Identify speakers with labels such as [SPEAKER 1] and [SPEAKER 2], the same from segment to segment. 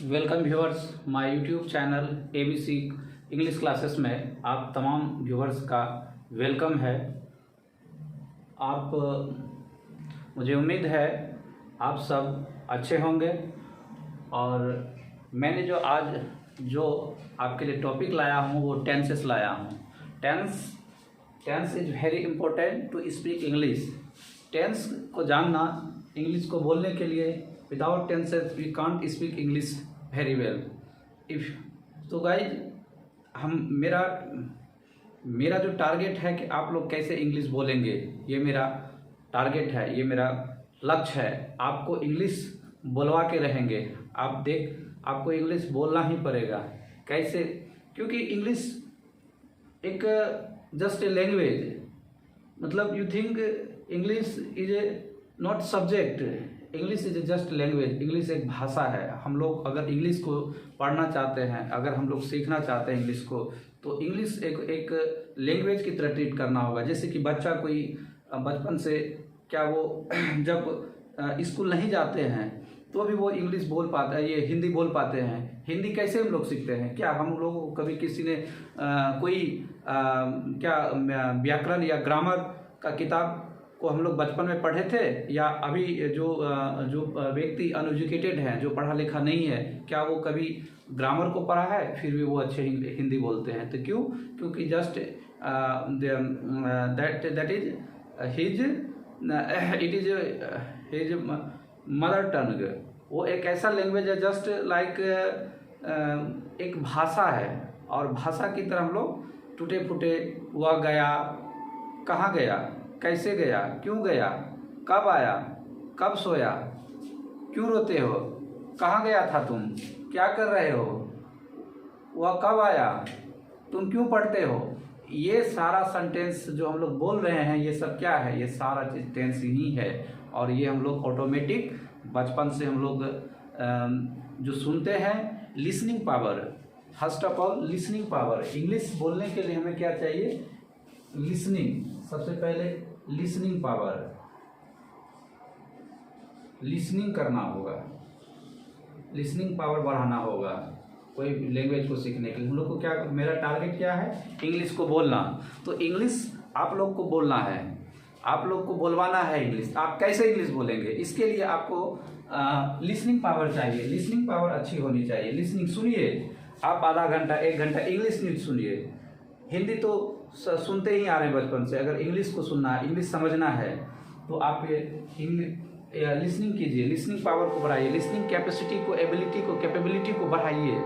[SPEAKER 1] Welcome viewers my YouTube channel ABC English classes में आप तमाम व्यूअर्स का वेलकम है। आप मुझे उम्मीद है आप सब अच्छे होंगे। और मैंने जो आपके लिए टॉपिक लाया हूँ वो टेंसेस लाया हूँ। Tense is very important to speak English. Tense को जानना इंग्लिश को बोलने के लिए without tenses we can't speak English very well. तो गाइज मेरा जो टारगेट है कि आप लोग कैसे इंग्लिश बोलेंगे, ये मेरा टारगेट है, ये मेरा लक्ष्य है। आपको इंग्लिश बोलवा के रहेंगे। आपको इंग्लिश बोलना ही पड़ेगा। कैसे? क्योंकि इंग्लिश एक जस्ट ए लैंग्वेज, मतलब you think English is a not subject. English is just language. English एक भाषा है। हम लोग अगर इंग्लिश को पढ़ना चाहते हैं, अगर हम लोग सीखना चाहते हैं इंग्लिश को, तो इंग्लिश एक लैंग्वेज की तरह ट्रीट करना होगा। जैसे कि बच्चा कोई बचपन से क्या वो जब स्कूल नहीं जाते हैं तो भी वो इंग्लिश बोल पाता है, ये हिंदी बोल पाते हैं। हिंदी कैसे हम लोग सीखते हैं? क्या हम लोगों को कभी किसी ने कोई क्या व्याकरण या ग्रामर का किताब को हम लोग बचपन में पढ़े थे? या अभी जो व्यक्ति अनएजुकेटेड हैं, जो पढ़ा लिखा नहीं है, क्या वो कभी ग्रामर को पढ़ा है? फिर भी वो अच्छे हिंदी बोलते हैं। तो क्यों? क्योंकि just that is his mother tongue. वो एक ऐसा लैंग्वेज है, जस्ट लाइक एक भाषा है। और भाषा की तरह हम लोग टूटे फूटे वह गया, कहाँ गया, कैसे गया, क्यों गया, कब आया, कब सोया, क्यों रोते हो, कहाँ गया था तुम, क्या कर रहे हो, वह कब आया, तुम क्यों पढ़ते हो। ये सारा सेंटेंस जो हम लोग बोल रहे हैं, ये सब क्या है? ये सारा चीज़ टेंस ही है। और ये हम लोग ऑटोमेटिक बचपन से हम लोग जो सुनते हैं, listening power. First of all listening power. English बोलने के लिए हमें क्या चाहिए? लिसनिंग। सबसे पहले लिसनिंग पावर, लिसनिंग करना होगा, लिसनिंग पावर बढ़ाना होगा कोई लैंग्वेज को सीखने के लिए। हम लोग को क्या, मेरा टारगेट क्या है? इंग्लिश को बोलना। तो इंग्लिश आप लोग को बोलना है, आप लोग को बोलवाना है इंग्लिश। आप कैसे इंग्लिश बोलेंगे? इसके लिए आपको लिसनिंग पावर चाहिए। लिसनिंग पावर अच्छी होनी चाहिए। लिसनिंग सुनिए, आप आधा घंटा 1 घंटा इंग्लिश न्यूज सुनिए। हिंदी तो सुनते ही आ रहे हैं बचपन से। अगर इंग्लिश को सुनना है, इंग्लिश समझना है, तो आप लिसनिंग कीजिए, लिसनिंग पावर को बढ़ाइए, लिसनिंग कैपेसिटी को, एबिलिटी को, कैपेबिलिटी को बढ़ाइए।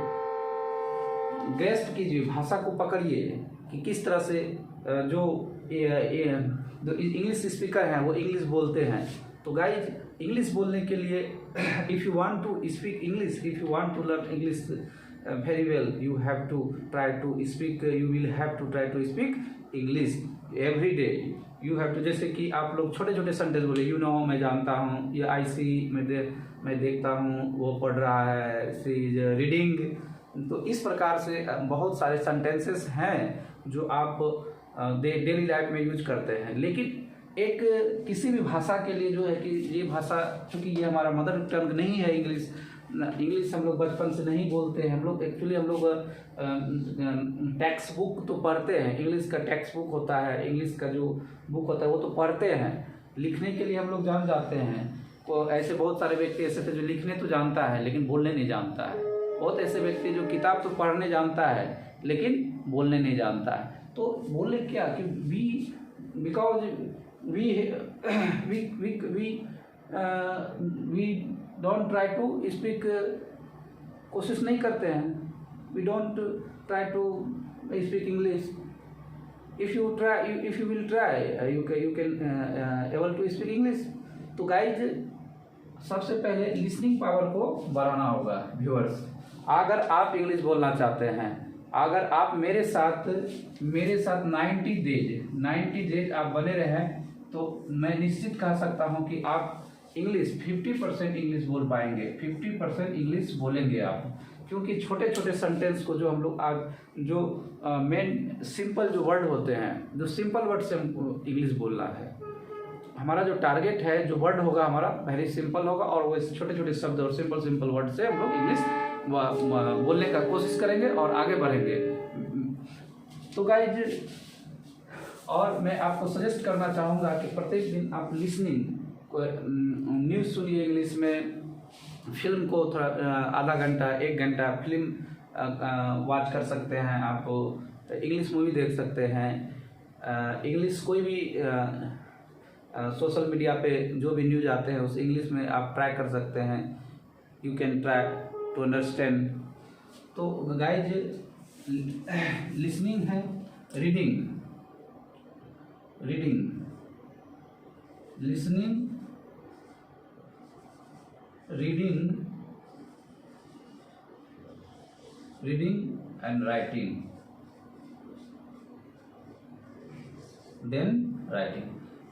[SPEAKER 1] ग्रेस्प कीजिए, भाषा को पकड़िए कि किस तरह से जो इंग्लिश स्पीकर हैं वो इंग्लिश बोलते हैं। तो गाइज, इंग्लिश बोलने के लिए if you want to speak English, if you want to learn English very well, you have to try to speak, you will have to try to speak English every day. You have to, जैसे कि आप लोग छोटे छोटे sentence बोले, you know मैं जानता हूँ, या आई सी मैं देखता हूँ, वो पढ़ रहा है, सी इज रीडिंग। तो इस प्रकार से बहुत सारे सेंटेंसेस हैं जो आप डेली लाइफ में यूज करते हैं। लेकिन एक किसी भी भाषा के लिए जो है कि ये भाषा, चूँकि ये हमारा मदर टंग नहीं है इंग्लिश हम लोग बचपन से नहीं बोलते हैं। हम लोग एक्चुअली टेक्स्ट बुक तो पढ़ते हैं, इंग्लिश का टेक्स्ट बुक होता है, इंग्लिश का जो बुक होता है वो तो पढ़ते हैं। लिखने के लिए हम लोग जान जाते हैं। को ऐसे बहुत सारे व्यक्ति ऐसे थे जो लिखने तो जानता है लेकिन बोलने नहीं जानता है। बहुत ऐसे व्यक्ति जो किताब तो पढ़ने जानता है लेकिन बोलने नहीं जानता है। तो बोले क्या कि because we don't try to speak, कोशिश नहीं करते हैं। We don't try to speak English. If you will try you can able to speak English. तो गाइज, सबसे पहले लिसनिंग पावर को बढ़ाना होगा। व्यूअर्स, अगर आप इंग्लिश बोलना चाहते हैं, अगर आप मेरे साथ 90 डेज आप बने रहें, तो मैं निश्चित कह सकता हूं कि आप इंग्लिश 50% इंग्लिश बोल पाएंगे। 50% इंग्लिश बोलेंगे आप। क्योंकि छोटे छोटे सेंटेंस को जो हम लोग आज जो मेन सिंपल जो वर्ड होते हैं, जो सिंपल वर्ड से हमको इंग्लिश बोलना है। हमारा जो टारगेट है, जो वर्ड होगा हमारा वेरी सिंपल होगा, और वो छोटे छोटे शब्द और सिंपल वर्ड से हम लोग इंग्लिश बोलने का कोशिश करेंगे और आगे बढ़ेंगे। तो गाइज, और मैं आपको सजेस्ट करना चाहूँगा कि प्रत्येक दिन आप लिसनिंग न्यूज़ सुनिए इंग्लिश में, फिल्म को थोड़ा आधा घंटा 1 घंटा फिल्म वॉच कर सकते हैं, आप इंग्लिश मूवी देख सकते हैं, इंग्लिश कोई भी सोशल मीडिया पे जो भी न्यूज़ आते हैं उस इंग्लिश में आप ट्राई कर सकते हैं। You can try to understand. तो गाइज, लिसनिंग है, reading, listening, reading and writing, then writing.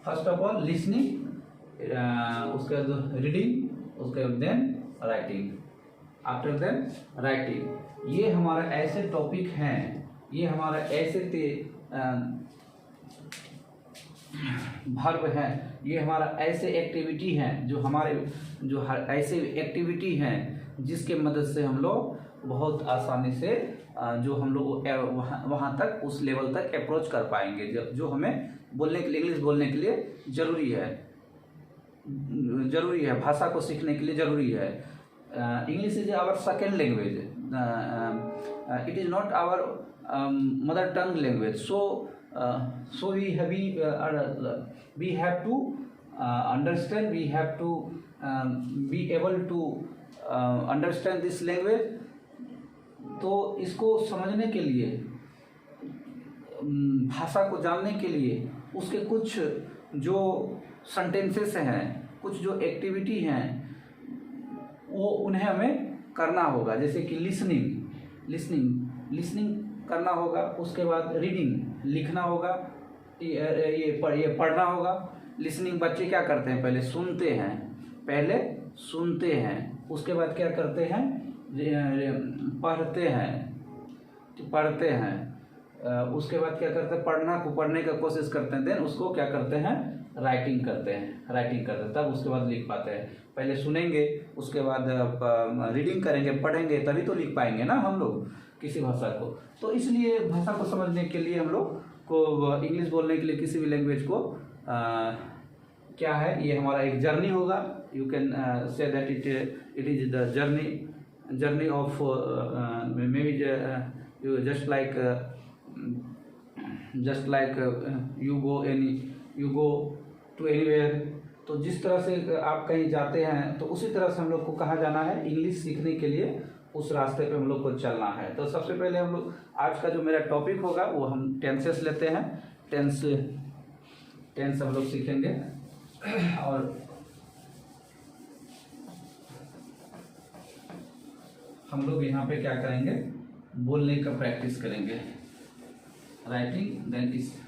[SPEAKER 1] First of all listening, उसके बाद रीडिंग, उसके बाद then writing, after then writing. ये हमारा ऐसे टॉपिक हैं, ये हमारा ऐसे वर्ब है, ये हमारा ऐसे एक्टिविटी हैं जो ऐसे एक्टिविटी हैं जिसके मदद से हम लोग बहुत आसानी से जो हम लोग वहाँ तक उस लेवल तक अप्रोच कर पाएंगे जो हमें बोलने के लिए, इंग्लिश बोलने के लिए ज़रूरी है, भाषा को सीखने के लिए ज़रूरी है। English is our second language, it is not our mother tongue language, so we have to understand, we have to be able to understand this language। तो इसको समझने के लिए, भाषा को जानने के लिए उसके कुछ जो सेंटेंसेस हैं, कुछ जो एक्टिविटी हैं, वो उन्हें हमें करना होगा। जैसे कि लिसनिंग करना होगा, उसके बाद रीडिंग लिखना होगा, ये पढ़ना होगा। लिसनिंग बच्चे क्या करते हैं, पहले सुनते हैं, उसके बाद क्या करते हैं, पढ़ते हैं, उसके बाद क्या करते हैं, पढ़ने का कोशिश करते हैं, देन उसको क्या करते हैं, राइटिंग करते हैं, तब उसके बाद लिख पाते हैं। पहले सुनेंगे, उसके बाद रीडिंग करेंगे, पढ़ेंगे, तभी तो लिख पाएंगे ना हम लोग किसी भाषा को। तो इसलिए भाषा को समझने के लिए हम लोग को, इंग्लिश बोलने के लिए किसी भी लैंग्वेज को क्या है, ये हमारा एक जर्नी होगा। You can say that it is the journey of maybe you just like you go to anywhere. तो जिस तरह से आप कहीं जाते हैं, तो उसी तरह से हम लोग को कहाँ जाना है, इंग्लिश सीखने के लिए उस रास्ते पे हम लोग को चलना है। तो सबसे पहले हम लोग आज का जो मेरा टॉपिक होगा वो हम टेंसेस लेते हैं। टेंस हम लोग सीखेंगे और हम लोग यहाँ पे क्या करेंगे, बोलने का प्रैक्टिस करेंगे। राइटिंग, देन इस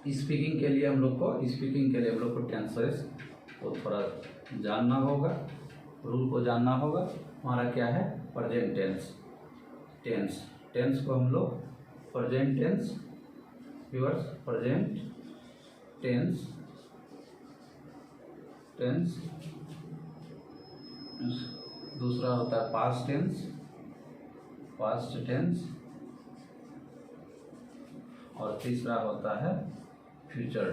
[SPEAKER 1] स्पीकिंग के लिए हम लोग को टेंसेस को थोड़ा जानना होगा, रूल को जानना होगा। हमारा क्या है, प्रेजेंट टेंस को हम लोग प्रेजेंट टेंस, दूसरा होता है पास्ट टेंस, और तीसरा होता है फ्यूचर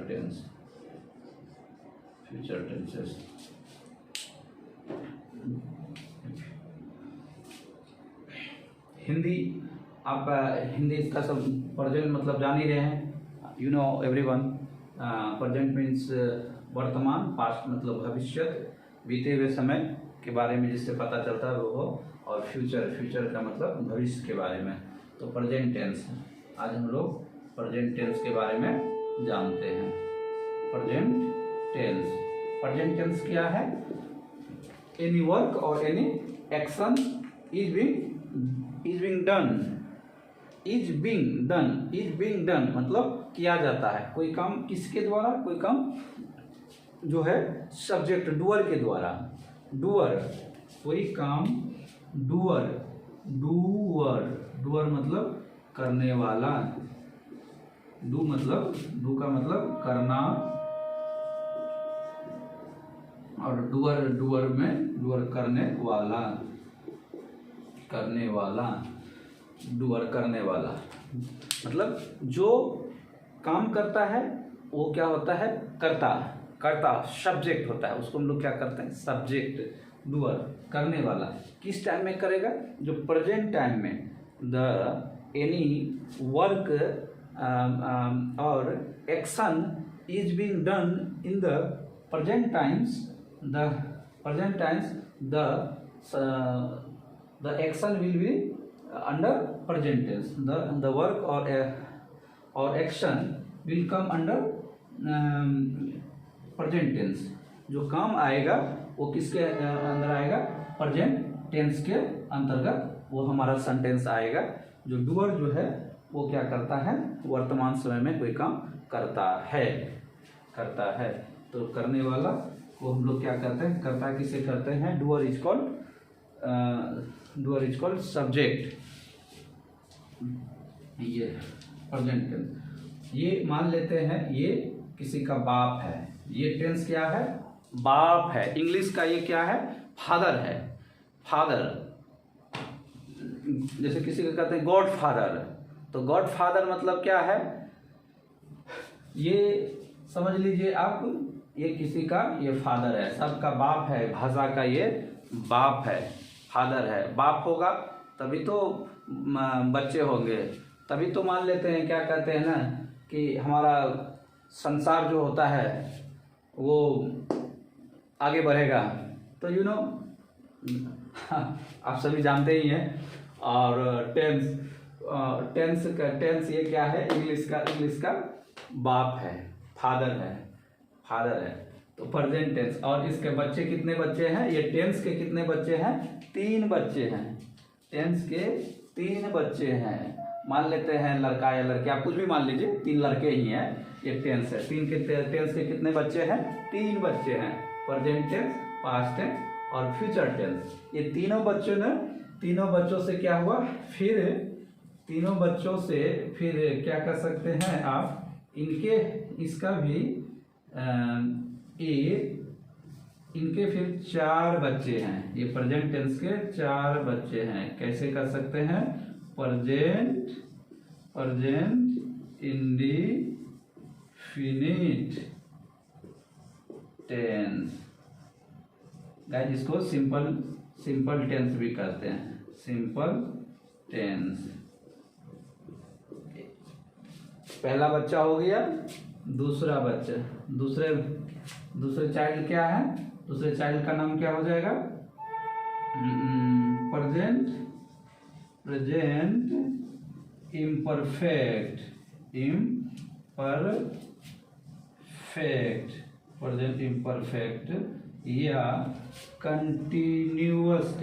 [SPEAKER 1] टेंसेस। हिंदी, आप हिंदी इसका सब प्रेजेंट मतलब जान ही रहे हैं, you know everyone. Present means वर्तमान, पास्ट मतलब भविष्य, बीते हुए समय के बारे में जिससे पता चलता है वो, और फ्यूचर का मतलब भविष्य के बारे में। तो प्रेजेंट टेंस, आज हम लोग प्रेजेंट टेंस के बारे में जानते हैं। प्रेजेंट टेंस क्या है, एनी वर्क और any action is being done मतलब किया जाता है। कोई काम किसके द्वारा, कोई काम जो है सब्जेक्ट डुअर के द्वारा, डूअर, कोई काम, डूअर, डूअर, डूअर मतलब करने वाला, डू मतलब, डू का मतलब करना, और डूअर, डूअर में डूअर करने वाला, करने वाला, डूअर करने वाला मतलब जो काम करता है वो क्या होता है, कर्ता, कर्ता सब्जेक्ट होता है, उसको हम लोग क्या करते हैं, सब्जेक्ट। डूअर करने वाला किस टाइम में करेगा, जो प्रेजेंट टाइम में, द एनी वर्क और action is being done in the present times, the present times, the action will be under present tense, the work or action will come under present tense। जो काम आएगा वो किसके अंदर आएगा, present tense के अंतर्गत वो हमारा सेंटेंस आएगा। जो डूअर जो है वो क्या करता है, वर्तमान समय में कोई काम करता है, करता है। तो करने वाला को हम लोग क्या करते हैं, कर्ता किसे करते हैं, doer is called, doer is called subject. ये प्रेजेंट टेंस, ये मान लेते हैं ये किसी का बाप है, ये टेंस क्या है, बाप है। इंग्लिश का ये क्या है, फादर है, फादर। जैसे किसी को कहते हैं गॉड फादर, तो गॉड फादर मतलब क्या है, ये समझ लीजिए आप, ये किसी का ये फादर है, सबका बाप है, भाषा का ये बाप है, फादर है। बाप होगा तभी तो बच्चे होंगे, तभी तो मान लेते हैं, क्या कहते हैं ना कि हमारा संसार जो होता है वो आगे बढ़ेगा। तो यू नो आप सभी जानते ही हैं। और टेंस, टेंस ये क्या है, इंग्लिश का बाप है, फादर है, फादर है। तो प्रेजेंट टेंस, और इसके बच्चे कितने बच्चे हैं, ये टेंस के कितने बच्चे हैं, 3 बच्चे हैं, टेंस के 3 बच्चे हैं। मान लेते हैं लड़का या लड़की, आप कुछ भी मान लीजिए, 3 लड़के ही हैं, ये टेंस है। टेंस के कितने बच्चे हैं, 3 बच्चे हैं, प्रेजेंट टेंस, पास्ट टेंस और फ्यूचर टेंस। ये तीनों बच्चों ने, तीनों बच्चों से क्या हुआ, फिर तीनों बच्चों से फिर क्या कर सकते हैं आप, इनके, इसका भी इनके फिर 4 बच्चे हैं। ये प्रेजेंट टेंस के 4 बच्चे हैं। कैसे कर सकते हैं, प्रेजेंट इंडेफिनिट टेंस, गाइस इसको सिंपल टेंस भी कहते हैं, सिंपल टेंस। पहला बच्चा हो गया, दूसरा बच्चा, दूसरे चाइल्ड क्या है, दूसरे चाइल्ड का नाम क्या हो जाएगा, प्रेजेंट इम्परफेक्ट, प्रेजेंट इम्परफेक्ट या कंटिन्यूअस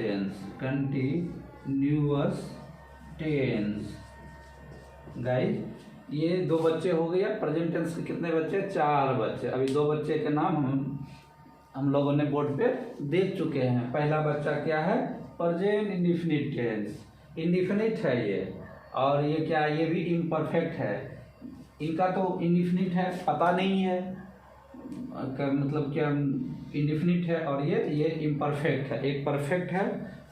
[SPEAKER 1] टेंस। गाइस ये 2 बच्चे हो गया, प्रेजेंट टेंस के कितने बच्चे, 4 बच्चे। अभी 2 बच्चे के नाम हम लोगों ने बोर्ड पे देख चुके हैं। पहला बच्चा क्या है, प्रेजेंट इंडेफिनिट टेंस, इंडेफिनिट है ये, और ये क्या, ये भी इम्परफेक्ट है। इनका तो इंडेफिनिट है, पता नहीं है मतलब क्या इंडेफिनिट है, और ये इम्परफेक्ट है। एक परफेक्ट है,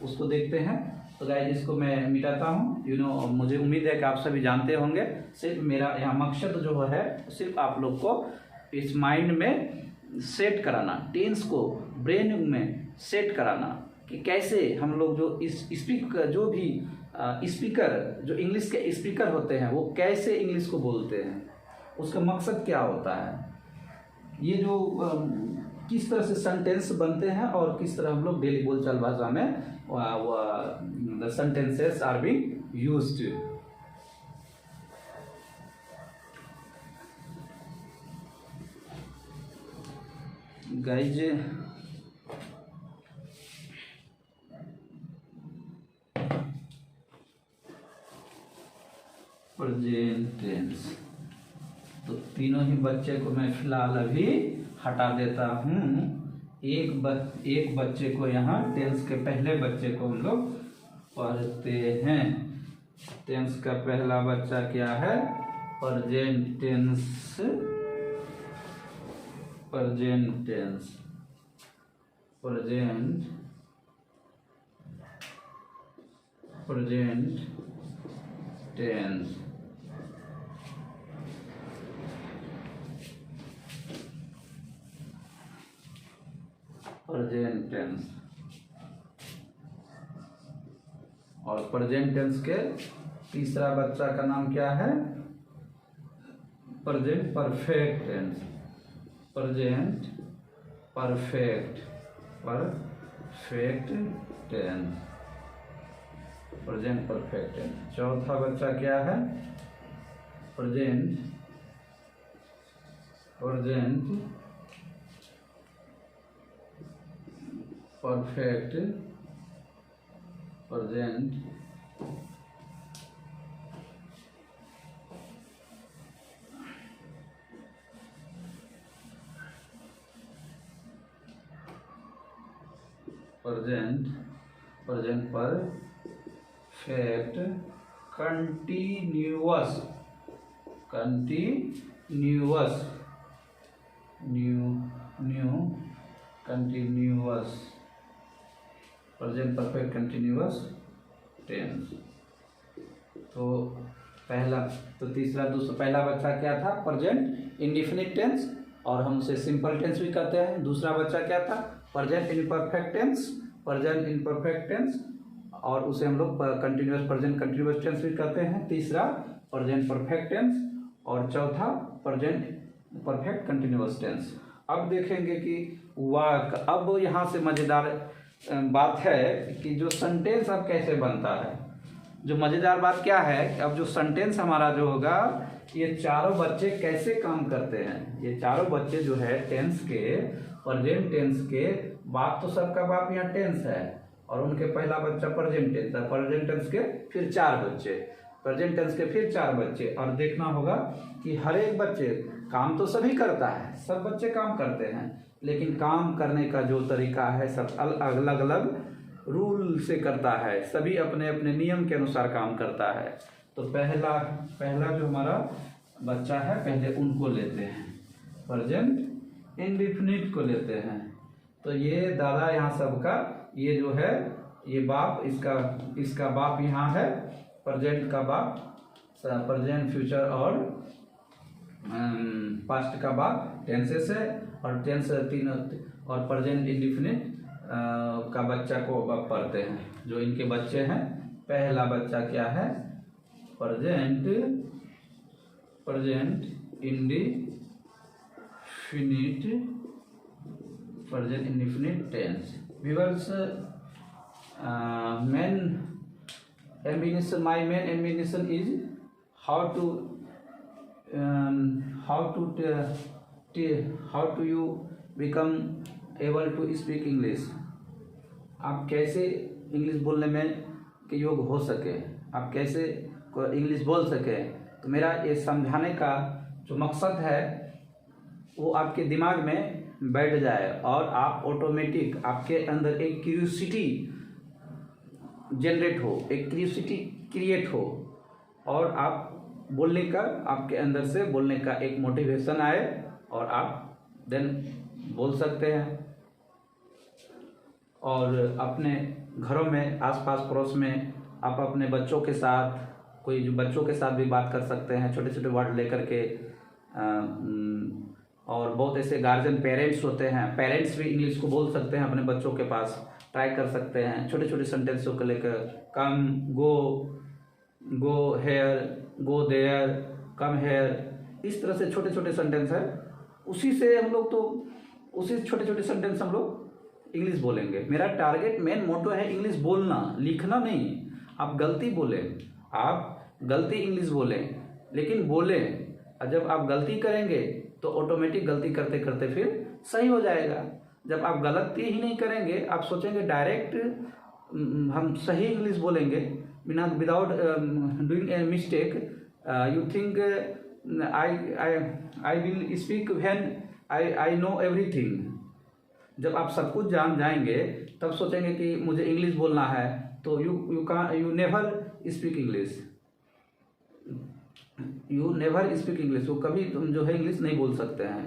[SPEAKER 1] उसको देखते हैं। तो गाइस इसको मैं मिटाता हूँ। मुझे उम्मीद है कि आप सभी जानते होंगे। सिर्फ मेरा यहाँ मकसद जो है सिर्फ आप लोग को इस माइंड में सेट कराना, टेंस को ब्रेन में सेट कराना कि कैसे हम लोग जो इस जो भी स्पीकर, जो इंग्लिश के स्पीकर होते हैं, वो कैसे इंग्लिश को बोलते हैं, उसका मकसद क्या होता है, ये जो किस तरह से सेंटेंस बनते हैं और किस तरह हम लोग डेली बोलचाल भाषा में the sentences are being used। Guys present tense, तो तीनों ही बच्चे को मैं फिलहाल अभी हटा देता हूँ। एक बच्चे को यहाँ टेंस के पहले बच्चे को हम लोग पढ़ते हैं। टेंस का पहला बच्चा क्या है? Present tense. Present tense, present tense. Present tense और प्रेजेंट टेंस के तीसरा बच्चा का नाम क्या है? Present perfect tense. Present perfect tense. Present perfect tense. चौथा बच्चा क्या है? Present perfect continuous present perfect continuous tense. तो पहला बच्चा क्या था? प्रेजेंट इंडेफिनिट टेंस, और हम उसे सिंपल टेंस भी कहते हैं। दूसरा बच्चा क्या था? प्रेजेंट इम्परफेक्ट टेंस, और उसे हम लोग प्रेजेंट कंटिन्यूअस टेंस भी कहते हैं। तीसरा प्रेजेंट परफेक्ट टेंस, और चौथा प्रेजेंट परफेक्ट कंटिन्यूअस टेंस। अब देखेंगे कि अब यहाँ से मज़ेदार बात है कि जो सेंटेंस अब कैसे बनता है। जो मज़ेदार बात क्या है कि अब जो सेंटेंस हमारा जो होगा, ये चारों बच्चे कैसे काम करते हैं। ये चारों बच्चे जो है टेंस के, प्रेजेंट टेंस के, बाप तो सबका बाप यहाँ टेंस है, और उनके पहला बच्चा प्रेजेंट टेंस है। प्रेजेंट टेंस के फिर चार बच्चे, प्रेजेंट टेंस के फिर चार बच्चे। और देखना होगा कि हर एक बच्चे काम तो सभी करता है, सब बच्चे काम करते हैं, लेकिन काम करने का जो तरीका है सब अलग अलग रूल से करता है। सभी अपने अपने नियम के अनुसार काम करता है। तो पहला जो हमारा बच्चा है, पहले उनको लेते हैं, प्रेजेंट इंडेफिनिट को लेते हैं। तो ये दादा यहाँ सबका, ये जो है ये बाप, इसका बाप यहाँ है, प्रेजेंट का बाप, प्रेजेंट फ्यूचर और पास्ट का बाप टेंसेस है, और टेंस तीनों, और प्रेजेंट इंडेफिनिट का बच्चा को अब पढ़ते हैं। जो इनके बच्चे हैं, पहला बच्चा क्या है? Present indefinite tense. Viewers, my main ambition is how to you become able to speak English। आप कैसे इंग्लिश बोलने में के योग हो सके, आप कैसे इंग्लिश बोल सके। तो मेरा ये समझाने का जो मकसद है वो आपके दिमाग में बैठ जाए, और आप ऑटोमेटिक, आपके अंदर एक क्यूरियोसिटी जनरेट हो, एक क्यूरियोसिटी क्रिएट हो, और आप बोलने का, आपके अंदर से बोलने का एक मोटिवेशन आए, और आप देन बोल सकते हैं। और अपने घरों में, आसपास पड़ोस में, आप अपने बच्चों के साथ, कोई जो बच्चों के साथ भी बात कर सकते हैं, छोटे छोटे वर्ड लेकर के। और बहुत ऐसे गार्जियन पेरेंट्स होते हैं, पेरेंट्स भी इंग्लिश को बोल सकते हैं अपने बच्चों के पास, ट्राई कर सकते हैं छोटे छोटे सेंटेंसों को लेकर। Come, go here, go there, come here, इस तरह से छोटे छोटे सेंटेंस है। उसी से हम लोग, तो उसी छोटे छोटे सेंटेंस हम लोग इंग्लिश बोलेंगे। मेरा टारगेट, मेन मोटो है इंग्लिश बोलना, लिखना नहीं। आप गलती बोलें, आप गलती इंग्लिश बोलें, लेकिन बोलें। और जब आप गलती करेंगे तो ऑटोमेटिक गलती करते करते फिर सही हो जाएगा। जब आप गलती ही नहीं करेंगे, आप सोचेंगे डायरेक्ट हम सही इंग्लिश बोलेंगे, without doing a mistake, you think I will speak when I know everything. जब आप सब कुछ जान जाएंगे तब सोचेंगे कि मुझे इंग्लिश बोलना है, तो you never speak English, you never speak English, वो कभी तुम जो है इंग्लिश नहीं बोल सकते हैं।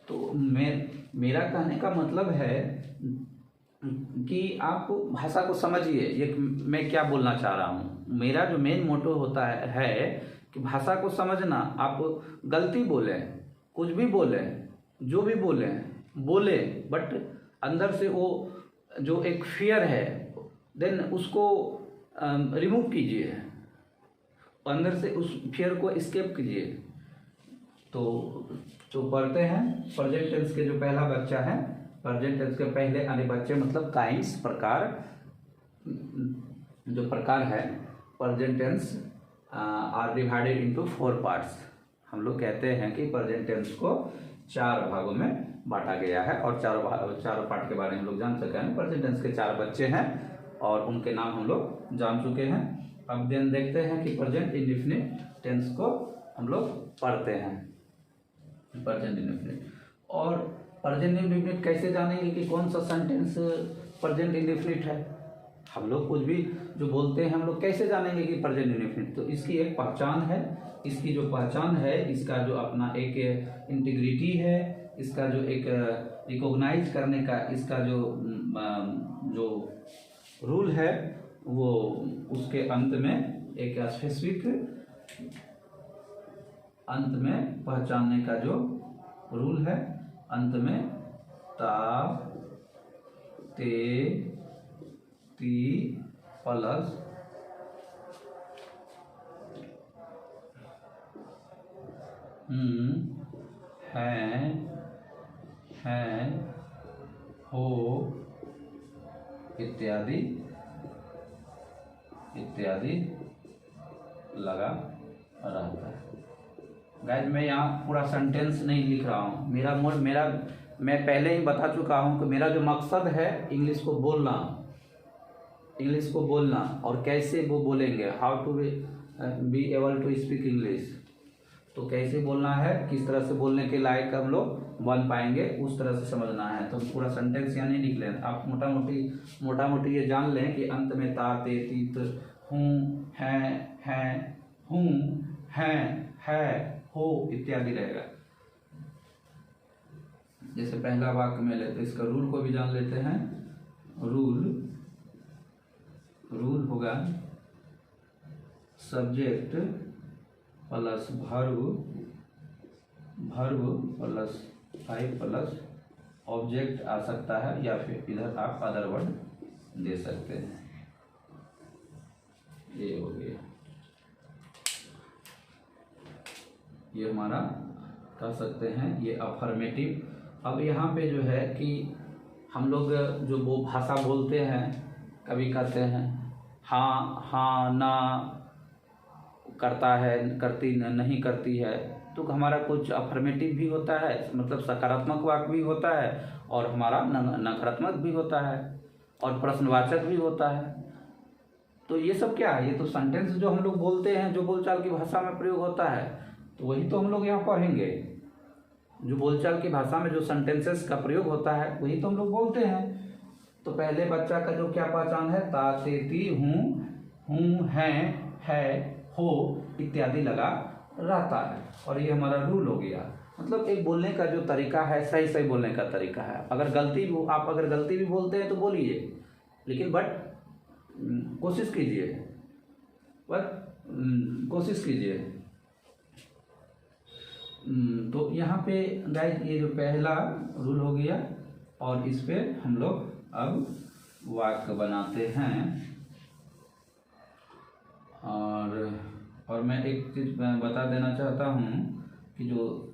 [SPEAKER 1] तो मेरा कहने का मतलब है कि आप भाषा को समझिए, ये मैं क्या बोलना चाह रहा हूँ। मेरा जो मेन मोटो होता है कि भाषा को समझना। आप गलती बोलें, कुछ भी बोलें, जो भी बोले, बट अंदर से वो जो एक फियर है देन उसको रिमूव कीजिए, अंदर से उस फियर को एस्केप कीजिए। तो जो पढ़ते हैं प्रेजेंट टेंस के जो पहला बच्चा है, प्रेजेंट टेंस के पहले आने बच्चे मतलब काइंड्स, प्रकार, जो प्रकार है present tense are divided into 4 parts. हम लोग कहते हैं कि प्रेजेंट टेंस को 4 भागों में बांटा गया है, और चारों पार्ट के बारे में हम लोग जान चुके हैं। प्रेजेंट टेंस के 4 बच्चे हैं और उनके नाम हम लोग जान चुके हैं। अब देन देखते हैं कि प्रेजेंट इंडेफिनिट टेंस को हम लोग पढ़ते हैं, प्रेजेंट इंडेफिनिट। और प्रेजेंट इंडेफिनिट कैसे जानेंगे कि कौन सा सेंटेंस प्रेजेंट इंडेफिनिट है? हम लोग कुछ भी जो बोलते हैं हम लोग कैसे जानेंगे कि प्रेजेंट इंडेफिनिट? तो इसकी एक पहचान है, इसकी जो पहचान है, इसका जो अपना एक इंटीग्रिटी है, इसका जो एक रिकॉग्नाइज करने का इसका जो रूल है, वो उसके अंत में एक स्पेसिफिक अंत में पहचानने का जो रूल है, अंत में ता ते ती प्लस है हो इत्यादि लगा रहता है। गाइस मैं यहाँ पूरा सेंटेंस नहीं लिख रहा हूँ, मेरा मैं पहले ही बता चुका हूँ कि मेरा जो मकसद है इंग्लिश को बोलना और कैसे वो बोलेंगे, how to be able to speak English. तो कैसे बोलना है, किस तरह से बोलने के लायक हम लोग बन पाएंगे, उस तरह से समझना है। तो पूरा सेंटेंस यहाँ नहीं लिख लें, आप मोटा मोटी ये जान लें कि अंत में ता ते तीत हूँ है हूँ है हो इत्यादि रहेगा। जैसे पहला वाक्य में लेते इसका रूल को भी जान लेते हैं। रूल होगा सब्जेक्ट प्लस वर्ब प्लस आई प्लस ऑब्जेक्ट आ सकता है, या फिर इधर आप अदर वर्ड दे सकते हैं। ये हो गया, ये हमारा कह सकते हैं ये अफर्मेटिव। अब यहाँ पे जो है कि हम लोग जो वो भाषा बोलते हैं, कभी कहते हैं हाँ ना, करता है, करती नहीं करती है, तो हमारा कुछ अफर्मेटिव भी होता है, मतलब सकारात्मक वाक्य भी होता है, और हमारा नकारात्मक भी होता है, और प्रश्नवाचक भी होता है। तो ये सब क्या है? ये तो सेंटेंस जो हम लोग बोलते हैं, जो बोलचाल की भाषा में प्रयोग होता है, तो वही तो हम लोग यहाँ पढ़ेंगे। जो बोलचाल की भाषा में जो सेंटेंसेस का प्रयोग होता है वही तो हम लोग बोलते हैं। तो पहले बच्चा का जो क्या पहचान है, ता ते ती हूँ है हो इत्यादि लगा रहता है, और ये हमारा रूल हो गया। मतलब एक बोलने का जो तरीका है, सही गलती का तरीका है। आप अगर गलती भी बोलते हैं तो बोलिए, लेकिन कोशिश कीजिए। तो यहाँ पे गाइस ये जो पहला रूल हो गया, और इस पे हम लोग अब वाक्य बनाते हैं। और मैं एक चीज़ बता देना चाहता हूँ कि जो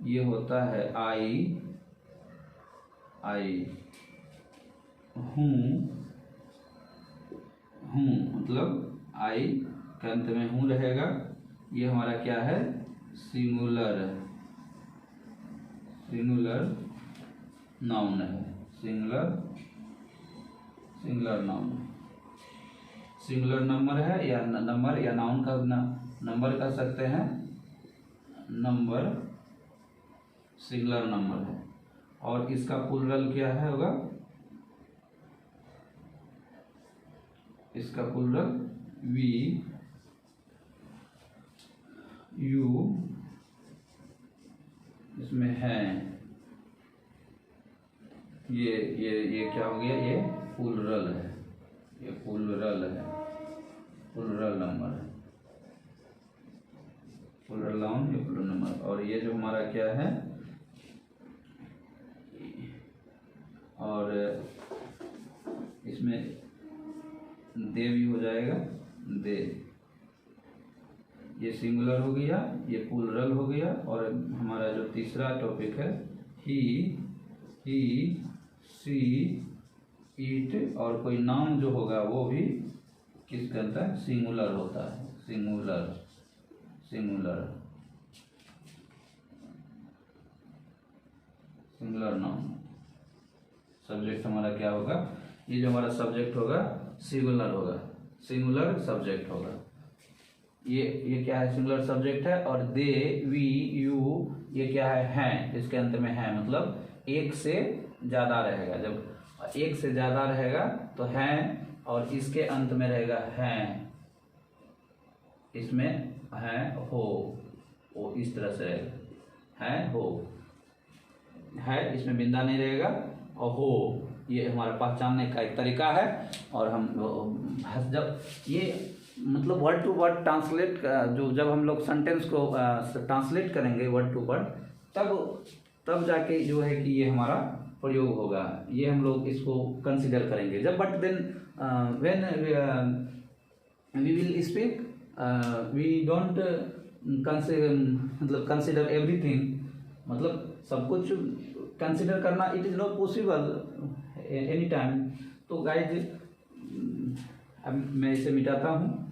[SPEAKER 1] ये होता है आई हूँ मतलब आई के अंत में हूँ रहेगा। ये हमारा क्या है, सिंगुलर नाउन है, सिंगुलर नाउन, सिंगुलर नंबर है, या नंबर या नाउन का नंबर कह सकते हैं, नंबर सिंगुलर नंबर है। और इसका प्लूरल क्या है होगा, इसका प्लूरल वी यू, इसमें है ये क्या हो गया, ये प्लूरल है, ये प्लूरल है, प्लूरल नंबर है, प्लूरल नाउन, ये प्लूरल नंबर। और ये जो हमारा क्या है, और इसमें दे भी हो जाएगा, दे, ये सिंगुलर हो गया, ये प्लूरल हो गया। और हमारा जो तीसरा टॉपिक है, ही सी इट, और कोई नाम जो होगा वो भी किस करता है, सिंगुलर होता है, singular, singular, singular noun. Subject हमारा क्या होगा, ये जो हमारा सब्जेक्ट होगा सिंगुलर होगा, सिंगुलर सब्जेक्ट होगा। ये क्या है, सिंगुलर सब्जेक्ट है। और दे, वी, यू, ये क्या है, हैं, इसके अंत में है, मतलब एक से ज़्यादा रहेगा। जब एक से ज़्यादा रहेगा तो हैं, और इसके अंत में रहेगा हैं, इसमें हैं, हो, वो इस तरह से रहेगा, हैं, हो, है, इसमें बिंदा नहीं रहेगा, और हो, ये हमारा पहचानने का एक तरीका है। और हम जब ये मतलब वर्ड टू वर्ड ट्रांसलेट, जो जब हम लोग सेंटेंस को ट्रांसलेट करेंगे वर्ड टू वर्ड, तब जाके जो है कि ये हमारा प्रयोग होगा, ये हम लोग इसको कंसिडर करेंगे जब। But then when we will speak, we don't consider everything, मतलब सब कुछ कंसिडर करना, it is not possible any time. तो गाइज, अब मैं इसे मिटाता हूँ।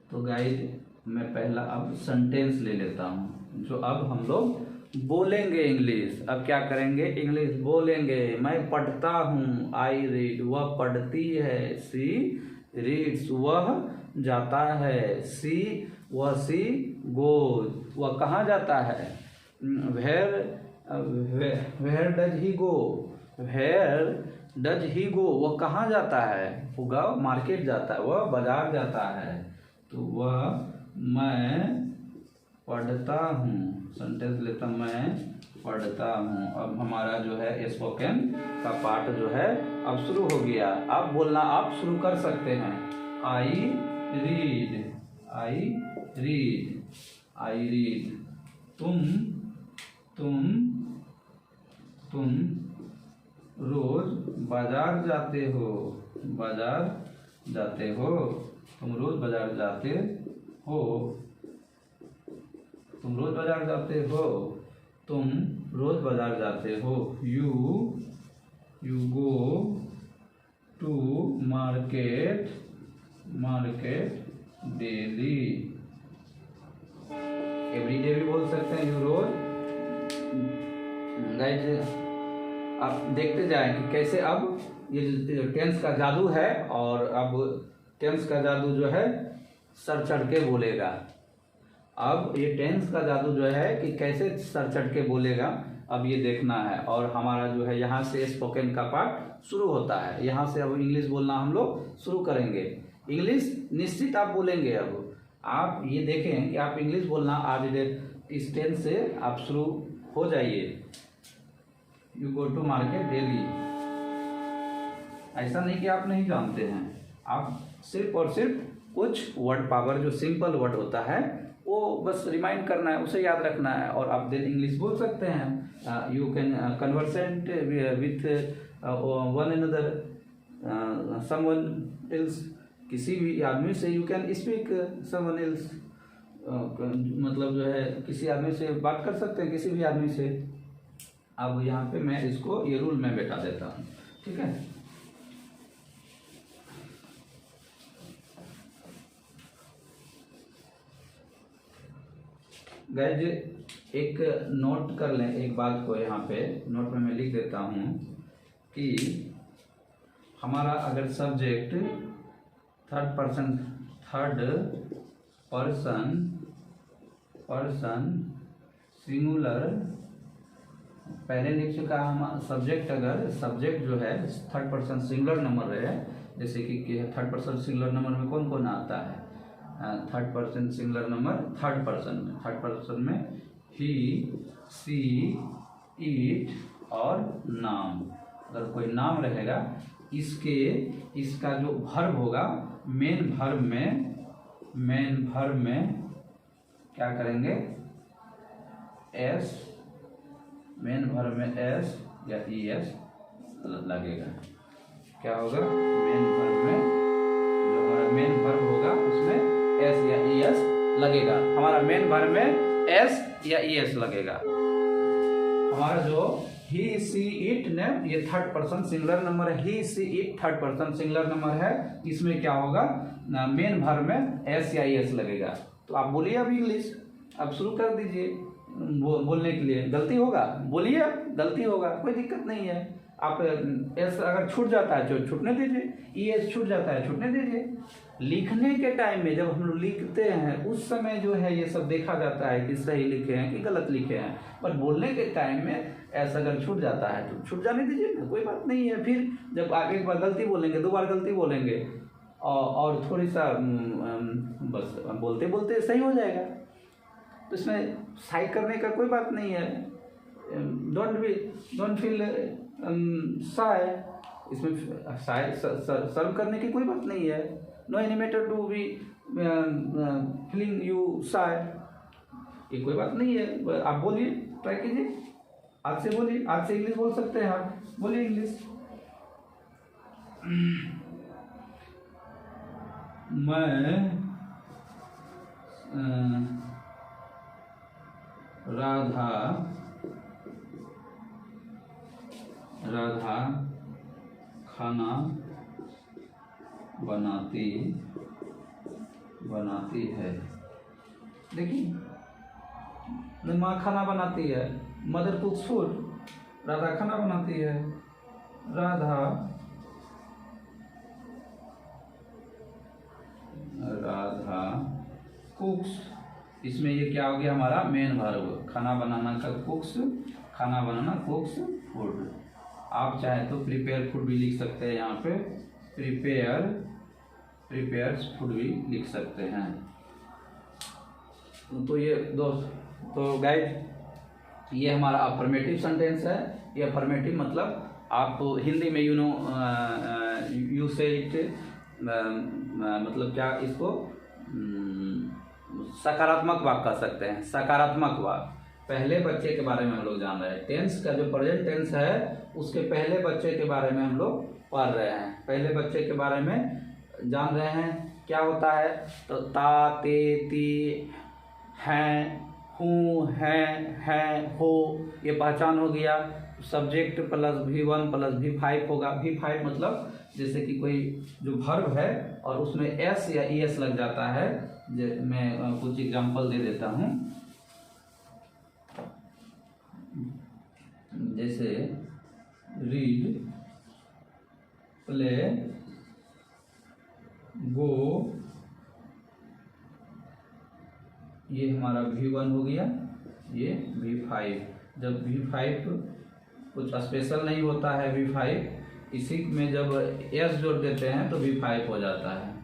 [SPEAKER 1] तो गाइज, मैं पहला अब सेंटेंस ले लेता हूँ, जो अब हम लोग बोलेंगे इंग्लिश। अब क्या करेंगे, इंग्लिश बोलेंगे। मैं पढ़ता हूँ, आई रीड, वह पढ़ती है, सी रीड्स, वह जाता है, सी गोज, वह कहाँ जाता है, where does he go, where does he go, वह कहाँ जाता है, वह मार्केट जाता है, वह बाजार जाता है। तो वह, मैं पढ़ता हूँ, सेंटेंस लेता, मैं पढ़ता हूँ। अब हमारा जो है स्पोकन का पार्ट जो है अब शुरू हो गया। अब बोलना आप शुरू कर सकते हैं। I read, I read, I read. तुम रोज बाजार जाते हो, बाजार जाते हो, तुम रोज बाजार जाते हो, तुम रोज बाजार जाते हो, तुम रोज बाजार जाते हो। You go to market, market daily, everyday भी बोल सकते हैं, यू रोज। गाइज, आप देखते जाएं कि कैसे अब ये टेंस का जादू है, और अब टेंस का जादू जो है सर चढ़ के बोलेगा। अब ये टेंस का जादू जो है कि कैसे सर चढ़ के बोलेगा, अब ये देखना है। और हमारा जो है यहाँ से स्पोकन का पार्ट शुरू होता है। यहाँ से अब इंग्लिश बोलना हम लोग शुरू करेंगे। इंग्लिश निश्चित आप बोलेंगे। अब आप ये देखें कि आप इंग्लिश बोलना आज इस टेंस से आप शुरू हो जाइए। You go to market daily, ऐसा नहीं कि आप नहीं जानते हैं, आप सिर्फ और सिर्फ कुछ वर्ड पावर, जो सिंपल वर्ड होता है वो बस रिमाइंड करना है, उसे याद रखना है, और आप देन इंग्लिश बोल सकते हैं। You can conversant with one another, someone else, किसी भी आदमी से you can speak someone else, मतलब जो है किसी आदमी से बात कर सकते हैं, किसी भी आदमी से। अब यहाँ पे मैं इसको ये रूल में बैठा देता हूँ, ठीक है। गाइज, एक नोट कर लें एक बात को, यहाँ पे नोट में मैं लिख देता हूँ कि हमारा अगर सब्जेक्ट थर्ड पर्सन सिंगुलर, पहले लिख चुका हम सब्जेक्ट, अगर सब्जेक्ट जो है थर्ड पर्सन सिंगुलर नंबर है, जैसे कि थर्ड पर्सन सिंगुलर नंबर में कौन कौन आता है, third person singular number third person में ही, सी, इट और नाम। अगर कोई नाम रहेगा, इसका जो वर्ब होगा मेन वर्ब में क्या करेंगे, एस, मेन वर्ब में एस या ई एस लगेगा। क्या होगा, मेन वर्ब में जो हमारा मेन वर्ब होगा उसमें एस या ई एस लगेगा। हमारा मेन वर्ब में एस या ई एस लगेगा। हमारा जो ही, सी, इट ने ये थर्ड पर्सन सिंगुलर नंबर है, he, C, it third person singular number है। इसमें क्या होगा, मेन वर्ब में एस या ई एस लगेगा। तो आप बोलिए अब इंग्लिश, अब शुरू कर दीजिए बोलने के लिए। गलती होगा बोलिए, गलती होगा, कोई दिक्कत नहीं है। आप एस अगर छूट जाता है तो छूटने दीजिए, ई एस छूट जाता है छूटने दीजिए। लिखने के टाइम में जब हम लोग लिखते हैं उस समय जो है ये सब देखा जाता है कि सही लिखे हैं कि गलत लिखे हैं, पर बोलने के टाइम में ऐसा अगर छूट जाता है तो छूट जाने दीजिए, कोई बात नहीं है। फिर जब आप एक बार गलती बोलेंगे, दो बार गलती बोलेंगे और थोड़ी सा बस बोलते बोलते सही हो जाएगा। तो इसमें साई करने का कोई बात नहीं है। डोंट फील साई, इसमें सर्व करने की कोई बात नहीं है। No any matter to be feeling you shy, ये कोई बात नहीं है। आप बोलिए, ट्राई कीजिए, आज से बोलिए, आज से इंग्लिश बोल सकते हैं आप, बोलिए इंग्लिश। मैं राधा खाना बनाती है। देखिए, माँ खाना बनाती है, मदर कुक्स फूड, राधा खाना बनाती है, राधा कुक्स। इसमें ये क्या हो गया, हमारा मेन वर्ब, खाना बनाना का कुक्स, खाना बनाना कुक्स फूड। आप चाहे तो प्रिपेयर फूड भी लिख सकते हैं, यहाँ पे प्रिपेयर्स फूड भी लिख सकते हैं। तो ये तो गाइड, ये हमारा अफर्मेटिव सेंटेंस है। ये अफर्मेटिव मतलब आप हिंदी में यू से इट, मतलब क्या, इसको सकारात्मक वाक्य कह सकते हैं। सकारात्मक वाक्य, पहले बच्चे के बारे में हम लोग जान रहे हैं। टेंस का जो प्रेजेंट टेंस है उसके पहले बच्चे के बारे में हम लोग पढ़ रहे हैं। पहले बच्चे के बारे में जान रहे हैं, क्या होता है। तो ता, ते, ती, हैं, हूँ, हैं, हो, ये पहचान हो गया। Subject plus V1 plus V5 होगा। V5 मतलब जैसे कि कोई जो वर्ब है और उसमें एस या ई एस लग जाता है। मैं कुछ एग्जांपल दे देता हूँ, जैसे रीड, प्ले, गो, ये हमारा V1 हो गया, ये V5। जब V5 कुछ स्पेशल नहीं होता है, V5 इसी में जब एस जोड़ देते हैं तो V5 हो जाता है।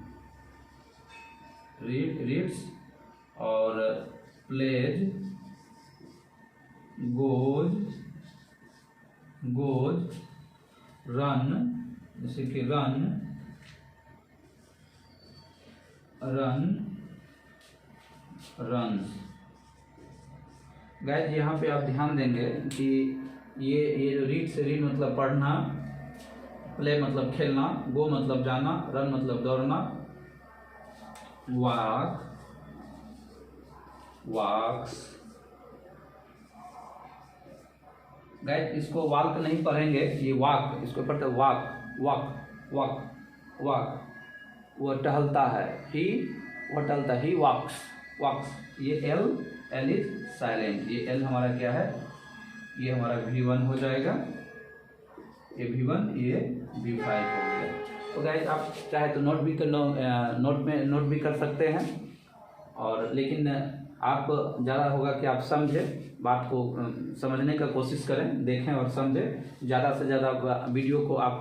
[SPEAKER 1] रीड्स और प्लेज, गोज, रन, जैसे कि रन्स। गाइस, यहाँ पे आप ध्यान देंगे कि ये जो रीड से रीड मतलब पढ़ना, प्ले मतलब खेलना, गो मतलब जाना, रन मतलब दौड़ना, वॉक्स। गाइस, इसको वॉक नहीं पढ़ेंगे, ये वॉक, इसको पढ़ते वॉक। वो टहलता है, वो टहलता है, ही वॉक्स। ये एल इज साइलेंट। ये एल हमारा क्या है, ये हमारा V1 हो जाएगा। ये V1 ये V5 हो गया। तो गाइस आप चाहे तो नोट भी कर सकते हैं, और लेकिन आप ज़्यादा होगा कि आप समझें, बात को समझने का कोशिश करें, देखें और समझें। ज़्यादा से ज़्यादा वीडियो को आप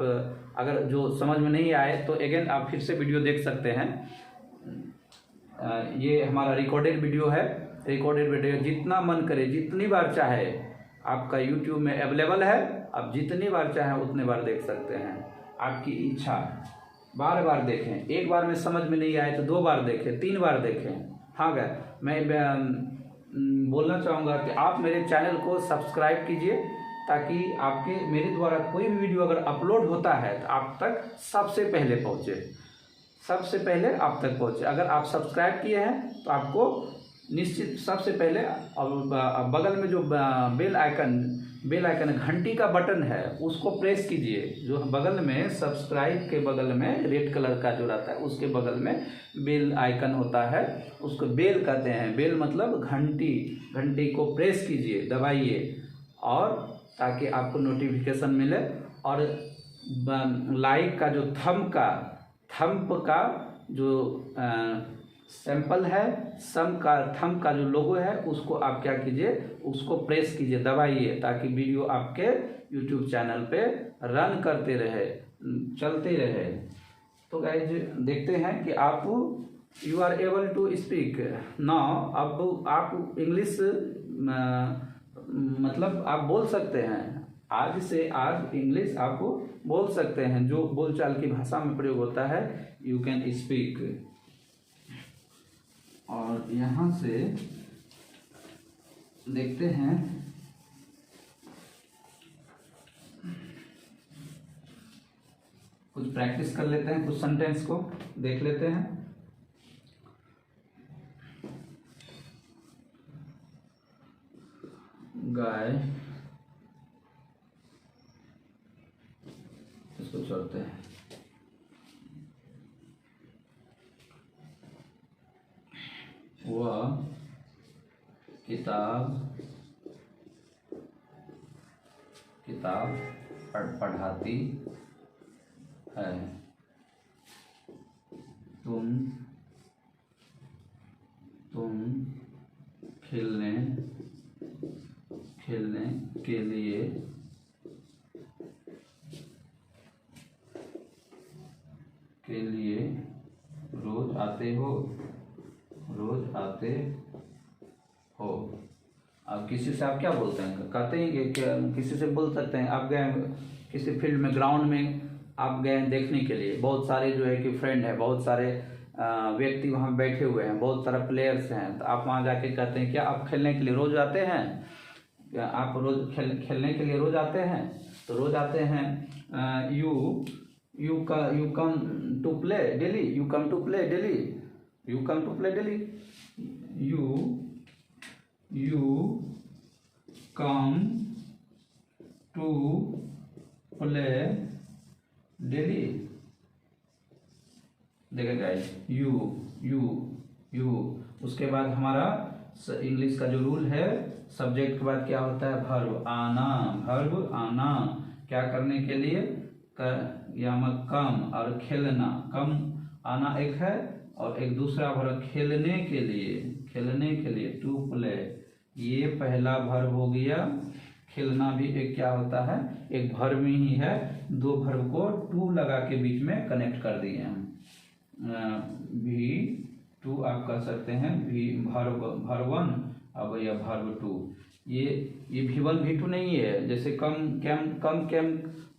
[SPEAKER 1] अगर जो समझ में नहीं आए तो अगेन आप फिर से वीडियो देख सकते हैं। ये हमारा रिकॉर्डेड वीडियो है। रिकॉर्डेड वीडियो जितना मन करे, जितनी बार चाहे, आपका यूट्यूब में अवेलेबल है, आप जितनी बार चाहें उतनी बार देख सकते हैं, आपकी इच्छा। बार बार देखें, एक बार में समझ में नहीं आए तो 2 बार देखें, 3 बार देखें। हाँ गए, मैं बोलना चाहूँगा कि आप मेरे चैनल को सब्सक्राइब कीजिए, ताकि आपके मेरे द्वारा कोई भी वीडियो अगर अपलोड होता है तो आप तक सबसे पहले पहुँचे, सबसे पहले आप तक पहुँचे। अगर आप सब्सक्राइब किए हैं तो आपको निश्चित सबसे पहले, और बगल में जो बेल आइकन घंटी का बटन है उसको प्रेस कीजिए। जो बगल में सब्सक्राइब के बगल में रेड कलर का जो रहता है उसके बगल में बेल आइकन होता है, उसको बेल कहते हैं। बेल मतलब घंटी को प्रेस कीजिए, दबाइए, और ताकि आपको नोटिफिकेशन मिले। और लाइक का जो थंब का जो सैंपल है, थंब का जो लोगो है, उसको आप क्या कीजिए, उसको प्रेस कीजिए, दबाइए, ताकि वीडियो आपके यूट्यूब चैनल पे रन करते रहे, चलते रहे। तो गाइज देखते हैं कि आप you are able to speak now. अब आप इंग्लिश मतलब आप बोल सकते हैं, आज से आज इंग्लिश आप बोल सकते हैं, जो बोलचाल की भाषा में प्रयोग होता है, यू कैन स्पीक। और यहाँ से देखते हैं, कुछ प्रैक्टिस कर लेते हैं, कुछ सेंटेंस को देख लेते हैं। गाय, इसको छोड़ते हैं। वह किताब पढ़ाती है। तुम खेलने के लिए रोज आते हो। अब किसी से आप क्या बोलते हैं, कहते हैं कि किसी से बोल सकते हैं, आप गए किसी फील्ड में, ग्राउंड में आप गए देखने के लिए, बहुत सारे जो है कि फ्रेंड है, बहुत सारे व्यक्ति वहाँ बैठे हुए हैं, बहुत सारे प्लेयर्स हैं, तो आप वहाँ जाके कहते हैं क्या आप खेलने के लिए रोज आते हैं? क्या आप रोज खेलने के लिए रोज आते हैं? तो रोज आते हैं, you come to play daily, you come to play daily, you come to play daily, you come to play daily। देखिए गाइस, यू उसके बाद हमारा इंग्लिश का जो रूल है, सब्जेक्ट के बाद क्या होता है, वर्ब आना, क्या करने के लिए, कम, और खेलना, कम आना एक है, और एक दूसरा वर्ब खेलने के लिए टू प्ले, ये पहला वर्ब हो गया। खेलना भी एक क्या होता है, एक वर्ब ही है, 2 वर्ब को टू लगा के बीच में कनेक्ट कर दिए हम। V2 आप कर सकते हैं, वर्ब 1, अब यह वर्ब 2। ये V1 V2 नहीं है, जैसे कम कैम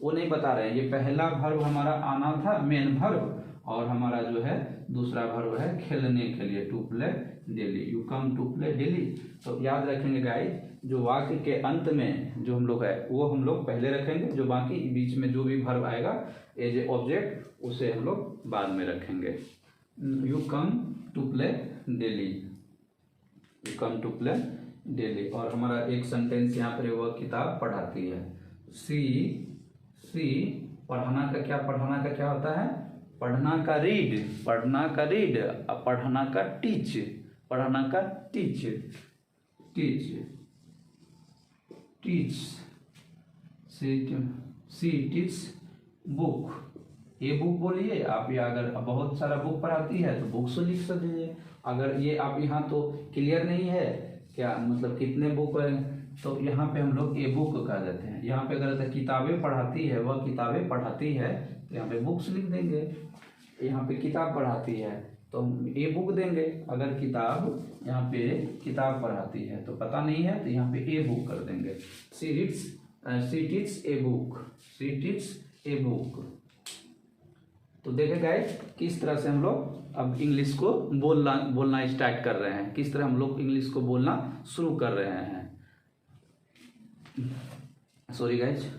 [SPEAKER 1] वो नहीं बता रहे हैं। ये पहला वर्ब हमारा आना था, मेन वर्ब, और हमारा जो है दूसरा वर्ब है खेलने के लिए, to play daily, you come to play daily. तो याद रखेंगे गाइस, जो वाक्य के अंत में जो हम लोग है वो हम लोग पहले रखेंगे, जो बाकी बीच में जो भी वर्ब आएगा एज ए ऑब्जेक्ट उसे हम लोग बाद में रखेंगे। You come to play daily, you come to play daily. और हमारा एक सेंटेंस यहाँ पर, वह किताब पढ़ाती है। सी पढ़ाना का क्या होता है, पढ़ना का रीड, और पढ़ना का टीच, टीच सी टीच बुक। ये बुक बोलिए आप, या अगर बहुत सारा बुक पढ़ाती है तो बुक्स लिख सकते। अगर ये आप यहाँ तो क्लियर नहीं है क्या, मतलब कितने बुक है, तो यहाँ पे हम लोग ए बुक कह देते हैं। यहाँ पे अगर किताबें पढ़ाती है, वह किताबें पढ़ाती है, तो यहाँ पे बुक्स लिख देंगे। यहाँ पे किताब पढ़ाती है तो हम ए बुक देंगे। अगर किताब यहाँ पे किताब पढ़ाती है तो पता नहीं है, तो यहाँ पे ए बुक कर देंगे। She teach a book, she teach a book. तो देखे गाइस किस तरह से हम लोग अब इंग्लिश को बोलना स्टार्ट कर रहे हैं, किस तरह हम लोग इंग्लिश को बोलना शुरू कर रहे हैं। Sorry guys.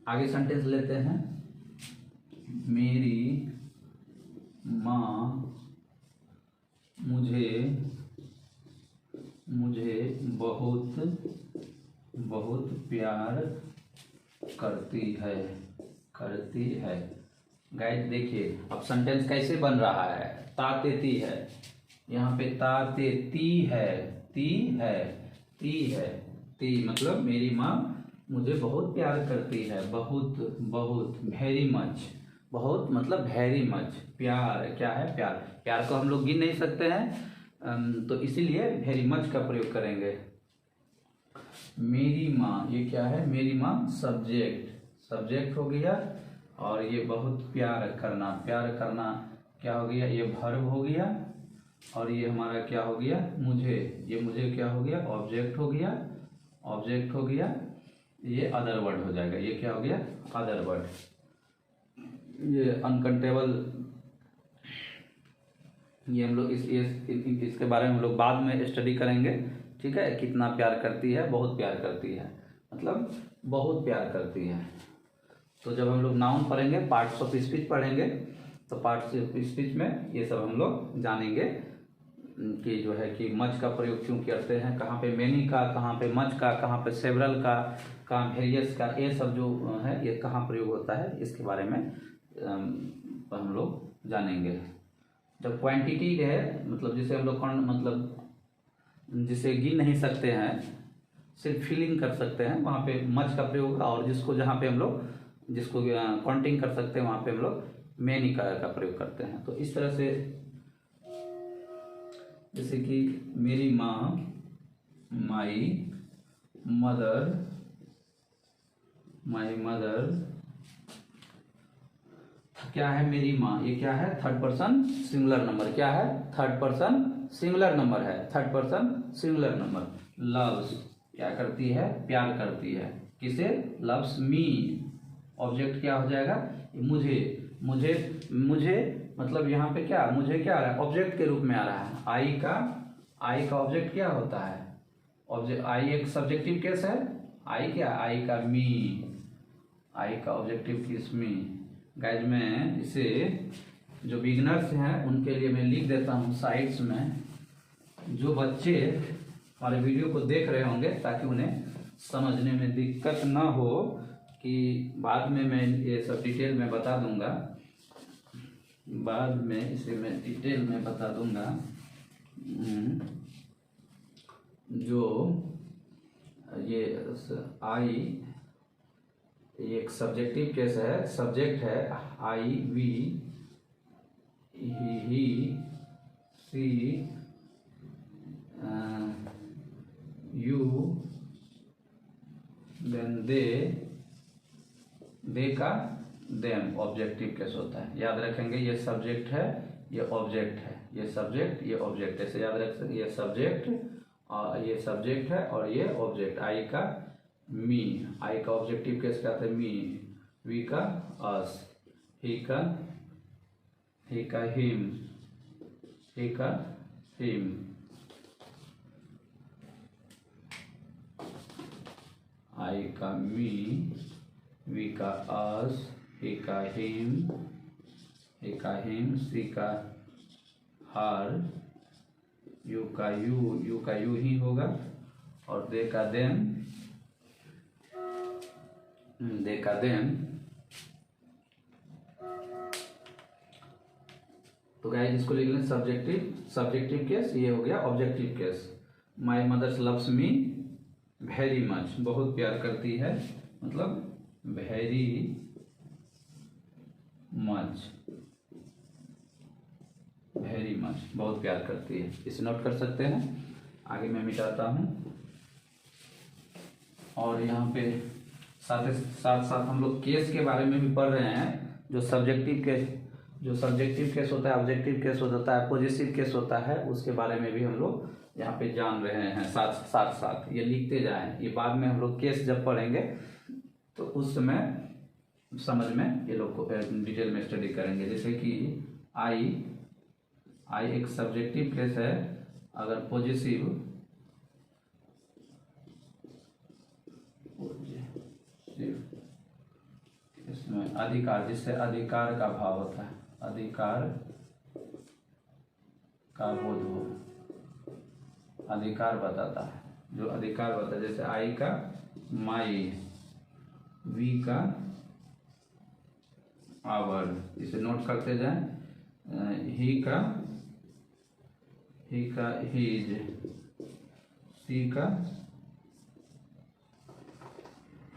[SPEAKER 1] आगे सेंटेंस लेते हैं। मेरी माँ मुझे बहुत बहुत प्यार करती है। गाइस देखिए अब सेंटेंस कैसे बन रहा है। तातेती है, यहाँ पे तातेती है, ती मतलब मेरी माँ मुझे बहुत प्यार करती है। बहुत वेरी मच, बहुत मतलब वेरी मच। प्यार क्या है, प्यार को हम लोग गिन नहीं सकते हैं, तो इसीलिए वेरी मच का प्रयोग करेंगे। मेरी माँ, ये क्या है, मेरी माँ सब्जेक्ट हो गया, और ये बहुत प्यार करना क्या हो गया, ये वर्ब हो गया, और ये हमारा क्या हो गया, मुझे क्या हो गया, ऑब्जेक्ट हो गया। ये अदर वर्ड हो जाएगा, ये क्या हो गया, अदर वर्ड। ये अनकाउंटेबल, ये हम लोग इसके बारे में हम लोग बाद में स्टडी करेंगे, ठीक है। कितना प्यार करती है, बहुत प्यार करती है, मतलब बहुत प्यार करती है। तो जब हम लोग नाउन पढ़ेंगे, पार्ट्स ऑफ स्पीच पढ़ेंगे, तो पार्ट्स ऑफ स्पीच में ये सब हम लोग जानेंगे कि जो है कि मच का प्रयोग क्यों करते हैं, कहाँ पे मेनी का, कहाँ पे मच का, कहाँ पे सेवरल का, कहाँ वेरियस का, ये सब जो है ये कहाँ प्रयोग होता है, इसके बारे में हम लोग जानेंगे। जब क्वांटिटी है, मतलब जिसे हम लोग मतलब जिसे गिन नहीं सकते हैं, सिर्फ फीलिंग कर सकते हैं, वहाँ पे मच का प्रयोग होगा। और जहाँ पे हम लोग जिसको काउंटिंग कर सकते हैं, वहाँ पे हम लोग मेनी का प्रयोग करते हैं। तो इस तरह से जैसे कि मेरी माँ, माई मदर क्या है, मेरी माँ, ये क्या है, थर्ड पर्सन सिंगुलर नंबर। क्या है, थर्ड पर्सन सिंगुलर नंबर है, third person singular number. Loves क्या करती है, प्यार करती है, किसे, लव्स मी। ऑब्जेक्ट क्या हो जाएगा, मुझे मतलब यहाँ पे क्या, मुझे क्या आ रहा है, ऑब्जेक्ट के रूप में आ रहा है। आई का ऑब्जेक्ट क्या होता है, ऑब्जेक्ट आई एक सब्जेक्टिव केस है। आई का मी, आई का ऑब्जेक्टिव केस मी। गाइज मैं इसे जो बिगनर्स हैं उनके लिए मैं लिख देता हूँ साइड्स में, जो बच्चे हमारे वीडियो को देख रहे होंगे, ताकि उन्हें समझने में दिक्कत ना हो, कि बाद में मैं ये सब डिटेल में बता दूंगा, बाद में इसे मैं डिटेल में बता दूंगा। जो ये आई एक सब्जेक्टिव केस है, सब्जेक्ट है I, we, he, she, you, then they का देम ऑब्जेक्टिव केस होता है। याद रखेंगे, ये सब्जेक्ट है, ये ऑब्जेक्ट है, ये सब्जेक्ट, ये ऑब्जेक्ट, ऐसे याद रख सकते। ये सब्जेक्ट और ये सब्जेक्ट है, और ये ऑब्जेक्ट। आई का मी, आई का ऑब्जेक्टिव केस क्या था, मी। वी का अस, ही का हिम, ही का हिम। आई का मी, वी का अस, ही का हिम, ही का हिम, सी का हर, यू का यू ही होगा, और दे का देम, दे का देम। तो गाइस इसको लिख लें सब्जेक्टिव केस, ये हो गया objective case. My mother's loves me very much, बहुत प्यार करती है, मतलब वेरी मच, वेरी मच, बहुत प्यार करती है। इसे नोट कर सकते हैं। आगे मैं मिटाता हूँ। और यहाँ पे साथ साथ हम लोग केस के बारे में भी पढ़ रहे हैं। जो सब्जेक्टिव केस होता है, ऑब्जेक्टिव केस होता है, पॉजिटिव केस होता है, उसके बारे में भी हम लोग यहाँ पे जान रहे हैं। साथ ये लिखते जाएं। ये बाद में हम लोग केस जब पढ़ेंगे तो उस समय समझ में ये लोग को डिटेल में स्टडी करेंगे। जैसे कि आई एक सब्जेक्टिव केस है। अगर पॉजिटिव इसमें अधिकार, जिससे अधिकार का भाव होता है, अधिकार का बोध हो, अधिकार बताता है, जो अधिकार बताता है। जैसे आई का माई, वी का आवर, इसे नोट करते जाएं। ही का हीज, सी का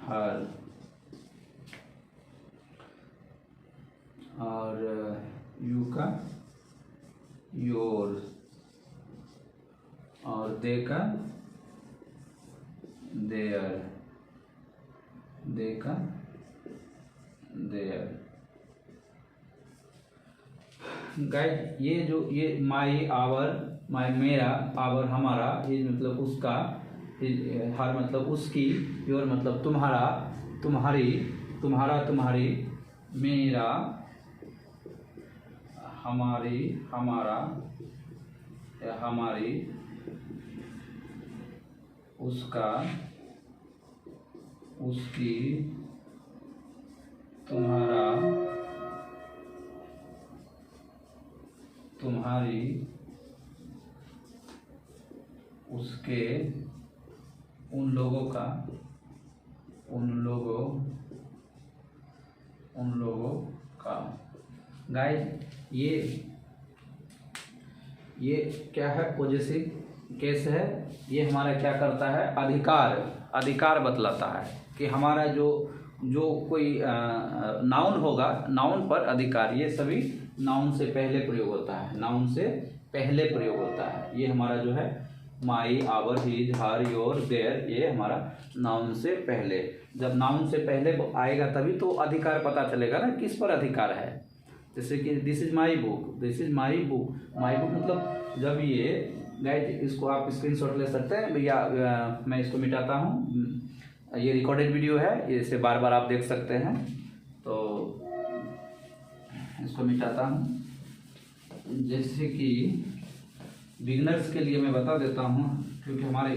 [SPEAKER 1] हर, और यू का योर, और दे का देयर, दे का देयर। गाइड ये माई, आवर, माई मेरा, आवर हमारा, ये मतलब उसका, हर मतलब उसकी, योर मतलब तुम्हारा, तुम्हारी, तुम्हारा तुम्हारी, मेरा हमारी, हमारा या हमारी, उसका उसकी, तुम्हारा तुम्हारी, उसके, उन लोगों का, उन लोगों का। गाइस ये क्या है? पॉजिटिव केस है। ये हमारा क्या करता है? अधिकार बतलाता है कि हमारा जो कोई नाउन होगा, नाउन पर अधिकार, ये सभी नाउन से पहले प्रयोग होता है, नाउन से पहले प्रयोग होता है। ये हमारा जो है my, our, his, her, your, their, ये हमारा नाउन से पहले। जब नाउन से पहले आएगा तभी तो अधिकार पता चलेगा ना, किस पर अधिकार है। जैसे कि this is my book, this is my book, my book मतलब जब ये गाइड, इसको आप स्क्रीनशॉट ले सकते हैं भैया। मैं इसको मिटाता हूँ, ये रिकॉर्डेड वीडियो है, इसे बार बार आप देख सकते हैं। तो इसको मिटाता हूँ। जैसे कि बिगनर्स के लिए मैं बता देता हूँ, क्योंकि हमारे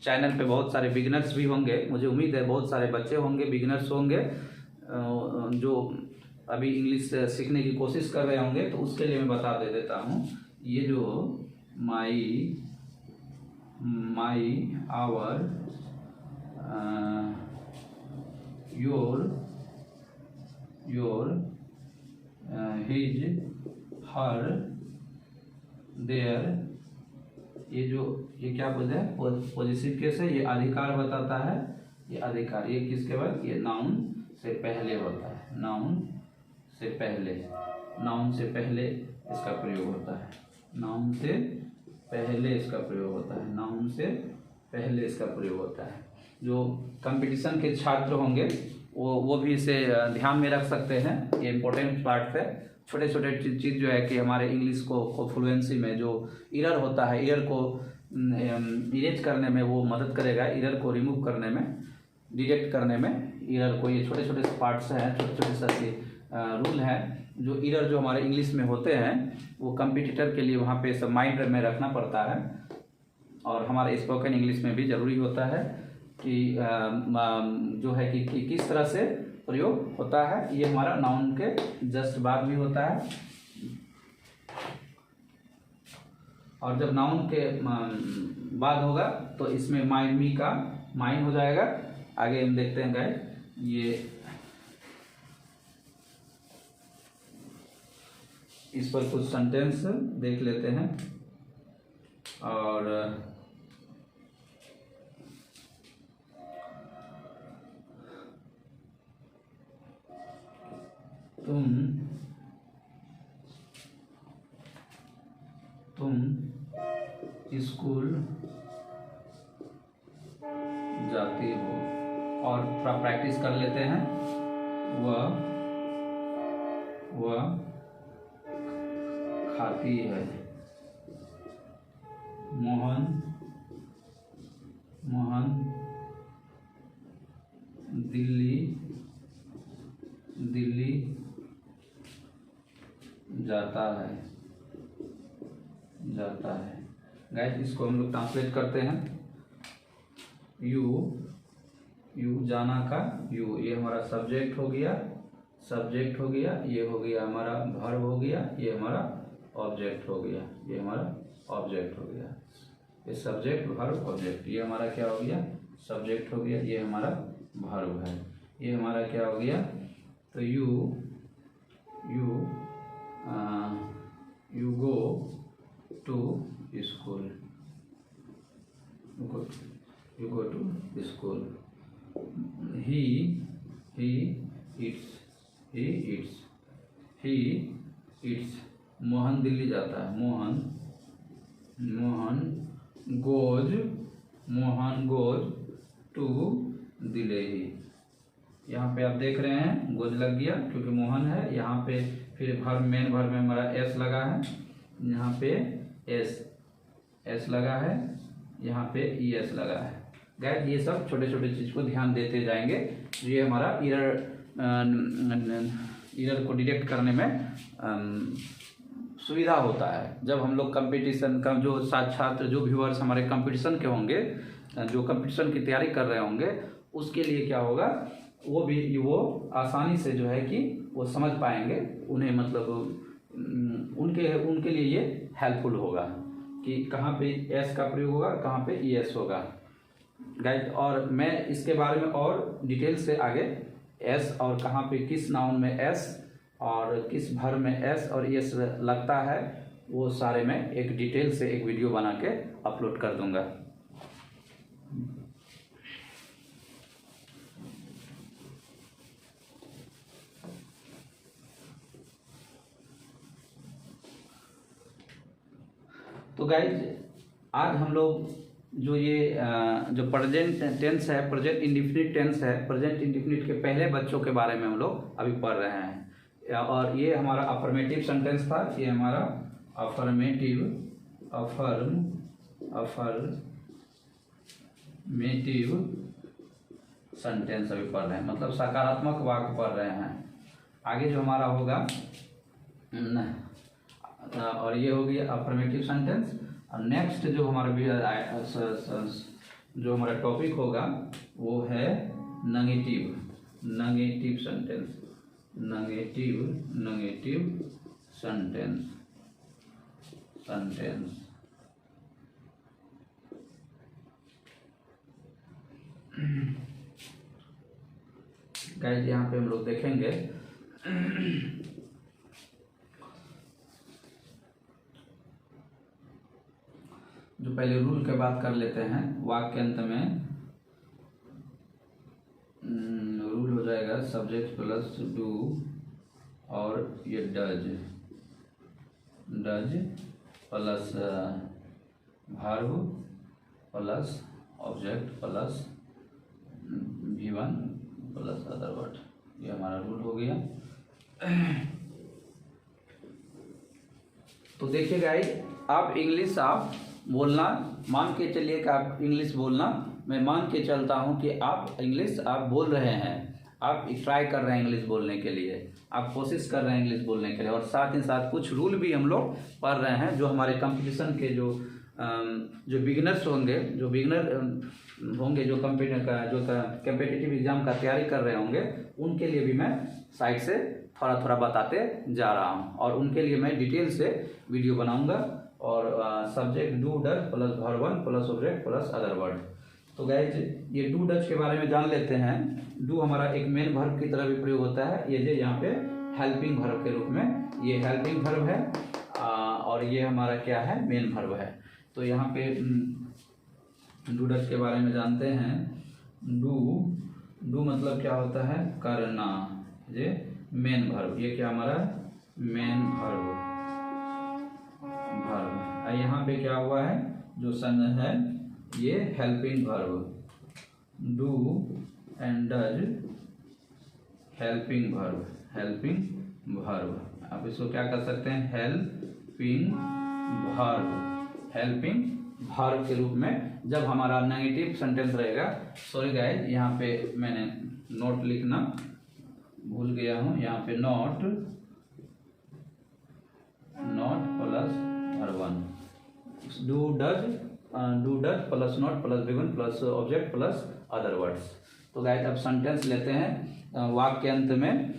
[SPEAKER 1] चैनल पे बहुत सारे बिगनर्स भी होंगे, मुझे उम्मीद है बहुत सारे बच्चे होंगे, बिगनर्स होंगे जो अभी इंग्लिश सीखने की कोशिश कर रहे होंगे। तो उसके लिए मैं बता देता हूँ। ये जो my, our, your, his, her, their, ये क्या बोलते हैं? पॉजिटिव केस है। ये अधिकार बताता है। ये अधिकार, ये किसके बाद? ये नाउन से पहले होता है, नाउन से पहले इसका प्रयोग होता है, नाउन से पहले इसका प्रयोग होता है, नाउन से पहले इसका प्रयोग होता है। जो कंपटीशन के छात्र होंगे वो भी इसे ध्यान में रख सकते हैं। ये इम्पोर्टेंट पार्ट है। छोटे छोटे चीज़ जो है कि हमारे इंग्लिश को फ्लुएंसी में जो एरर होता है, एरर को इरेज करने में वो मदद करेगा, एरर को रिमूव करने में, डिटेक्ट करने में एरर को। ये छोटे छोटे पार्ट्स हैं, छोटे छोटे ऐसे रूल हैं जो एरर जो हमारे इंग्लिश में होते हैं, वो कंपटीटर के लिए वहाँ पे सब माइंड में रखना पड़ता है, और हमारे स्पोकन इंग्लिश में भी ज़रूरी होता है। कि जो है कि किस तरह से प्रयोग होता है। ये हमारा नाउन के जस्ट बाद भी होता है, और जब नाउन के बाद होगा तो इसमें माइन मी का माइन हो जाएगा। आगे हम देखते हैं गाइस, ये इस पर कुछ सेंटेंस देख लेते हैं। और तुम स्कूल जाती हो, और थोड़ा प्रैक्टिस कर लेते हैं। वह खाती है, मोहन दिल्ली जाता है। गाइस इसको हम लोग ट्रांसलेट करते हैं। यू जाना का यू, ये हमारा सब्जेक्ट हो गया, ये हो गया हमारा वर्ब हो गया, ये हमारा ऑब्जेक्ट हो गया, ये सब्जेक्ट वर्ब ऑब्जेक्ट, ये हमारा क्या हो गया, सब्जेक्ट हो गया, ये हमारा वर्ब है, ये हमारा क्या हो गया। तो you go to school, you go to school. He eats, Mohan Delhi जाता है, मोहन goes to दिल्ली। यहाँ पे आप देख रहे हैं गोज लग गया क्योंकि मोहन है। यहाँ पे फिर मेन भर में हमारा एस लगा है, यहाँ पे एस लगा है, यहाँ पे ES लगा है। गाइस ये सब छोटे छोटे चीज़ को ध्यान देते जाएंगे, ये हमारा एरर को डिटेक्ट करने में सुविधा होता है। जब हम लोग कंपटीशन का जो छात्र जो व्यूअर्स हमारे कंपटीशन के होंगे, जो कंपटीशन की तैयारी कर रहे होंगे, उसके लिए क्या होगा, वो आसानी से जो है कि वो समझ पाएंगे, उन्हें मतलब उनके लिए ये हेल्पफुल होगा कि कहाँ पे एस का प्रयोग होगा, कहाँ पे ES होगा। गाइस और मैं इसके बारे में और डिटेल से आगे एस और कहाँ पे किस नाउन में एस और किस भर में एस और ES लगता है, वो सारे मैं एक डिटेल से एक वीडियो बना के अपलोड कर दूंगा। तो गाइज आज हम लोग जो प्रेजेंट टेंस है, प्रेजेंट इंडेफिनिट टेंस है, प्रेजेंट इंडेफिनिट के पहले बच्चों के बारे में हम लोग अभी पढ़ रहे हैं। और ये हमारा अफर्मेटिव सेंटेंस था, ये हमारा अफर्मेटिव सेंटेंस अभी पढ़ रहे हैं, मतलब सकारात्मक वाक्य पढ़ रहे हैं। आगे जो हमारा होगा और ये हो गया अफर्मेटिव सेंटेंस। और नेक्स्ट जो हमारा टॉपिक होगा वो है नेगेटिव सेंटेंस, गाइस यहाँ पे हम लोग देखेंगे जो पहले रूल के बात कर लेते हैं। वाक्य अंत में रूल हो जाएगा सब्जेक्ट प्लस डू, और ये does plus verb plus object plus V1 plus other word, ये हमारा रूल हो गया। तो देखिए गाइस, आप इंग्लिश आप बोलना मान के चलिए कि आप इंग्लिश बोलना, मैं मान के चलता हूँ कि आप इंग्लिश आप बोल रहे हैं, आप ट्राई कर रहे हैं इंग्लिश बोलने के लिए, आप कोशिश कर रहे हैं इंग्लिश बोलने के लिए। और साथ ही साथ कुछ रूल भी हम लोग पढ़ रहे हैं जो हमारे कंपटीशन के जो जो बिगिनर्स होंगे, जो बिगिनर होंगे, जो कम्पिटिटिव एग्ज़ाम का तैयारी कर रहे होंगे, उनके लिए भी मैं साइड से थोड़ा थोड़ा बताते जा रहा हूँ, और उनके लिए मैं डिटेल से वीडियो बनाऊंगा। और subject do does plus verb one plus object plus other word. तो गाइज ये डू डज के बारे में जान लेते हैं। डू हमारा एक मेन वर्ब की तरह भी प्रयोग होता है, ये जो यहाँ पे हेल्पिंग वर्ब के रूप में, ये हेल्पिंग वर्ब है, और ये हमारा क्या है, मेन वर्ब है। तो यहाँ पे डू डज के बारे में जानते हैं। डू मतलब क्या होता है, करना, ये मेन वर्ब, ये क्या हमारा मेन वर्ब। यहाँ पे क्या हुआ है, जो सन है, ये helping verb, do and does helping verb. आप इसको क्या कर सकते हैं, हेल्पिंग वर्ब के रूप में जब हमारा नेगेटिव सेंटेंस रहेगा। सॉरी गाइस, यहाँ पे मैंने नोट लिखना भूल गया हूँ। यहाँ पे not plus verb one, do does plus not plus begin plus object plus other words. तो गाइस अब सेंटेंस लेते हैं। वाक्य अंत में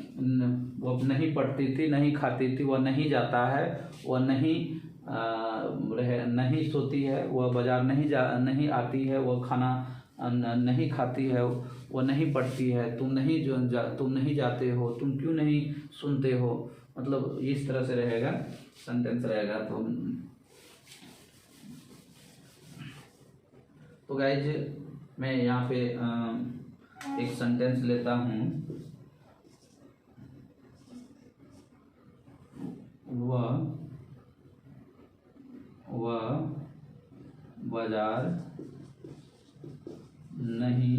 [SPEAKER 1] वो नहीं पढ़ती थी, नहीं खाती थी, वह नहीं जाता है, वह नहीं सोती है, वह बाजार नहीं आती है, वह खाना नहीं खाती है, वह नहीं पढ़ती है, तुम नहीं जाते हो, तुम क्यों नहीं सुनते हो। मतलब इस तरह से रहेगा सेंटेंस रहेगा। तो गाइज मैं यहाँ पे एक सेंटेंस लेता हूँ। वह बाजार नहीं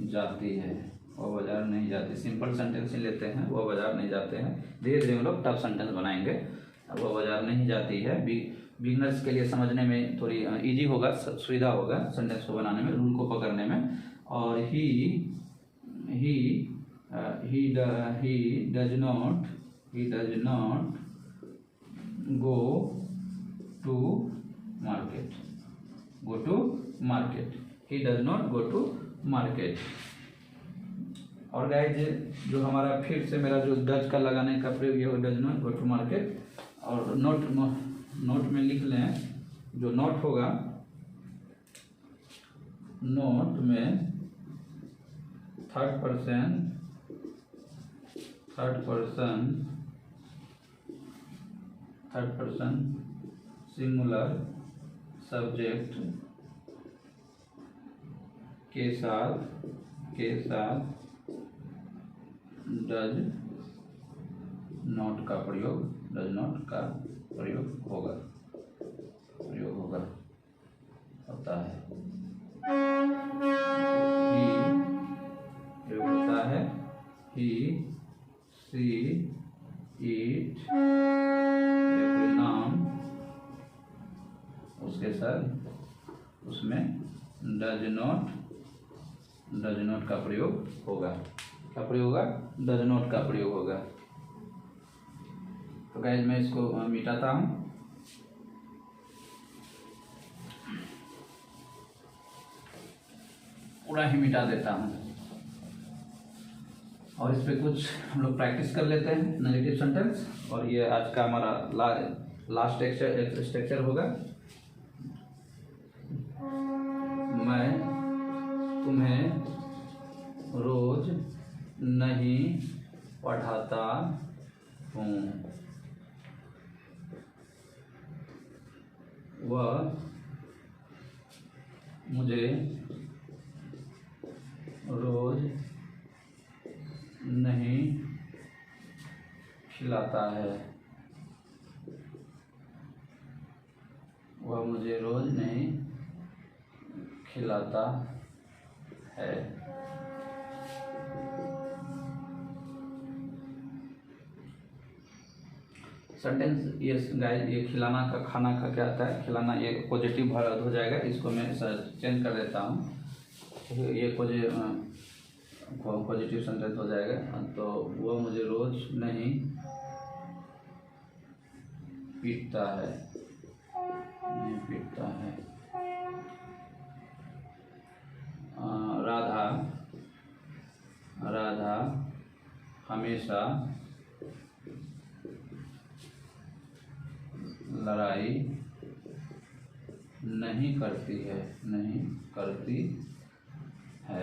[SPEAKER 1] जाती है, वह बाजार नहीं जाती। सिंपल सेंटेंस ही लेते हैं, वह बाजार नहीं जाते हैं। धीरे धीरे हम लोग टफ सेंटेंस बनाएंगे। वह बाजार नहीं जाती है बिगिनर्स के लिए समझने में थोड़ी इजी होगा, सुविधा होगा सेंटेंस को बनाने में, रूल को पकड़ने में। और he does not go to market, he does not go to market. और गाइज जो हमारा फिर से मेरा जो डज का लगाने का प्रयोग है, वो does not go to market. और नोट में लिख लें, जो नोट होगा, नोट में थर्ड पर्सन सिंगुलर सब्जेक्ट के साथ डज नॉट का प्रयोग होता है। प्रयोग होता है ही, सी, इट, कोई नाम उसके साथ उसमें डज नॉट का प्रयोग होगा। क्या प्रयोग होगा, डज नॉट का प्रयोग होगा। तो गाइस मैं इसको मिटाता हूँ। पूरा ही मिटा देता हूँ, और इस पे कुछ हम लोग प्रैक्टिस कर लेते हैं नेगेटिव सेंटेंस। और ये आज का हमारा लास्ट स्ट्रक्चर होगा। मैं तुम्हें रोज नहीं पढ़ाता हूँ, वह मुझे रोज नहीं खिलाता है, वह मुझे रोज नहीं खिलाता है। सेंटेंस ये गाइस, ये खिलाना का खाना का क्या आता है, खिलाना, ये पॉजिटिव वर्ड हो जाएगा। इसको मैं चेंज कर देता हूँ, ये पॉजिटिव सेंटेंस हो जाएगा। तो वह मुझे रोज नहीं पीटता है, नहीं पीटता है। राधा, राधा हमेशा लड़ाई नहीं करती है, नहीं करती है।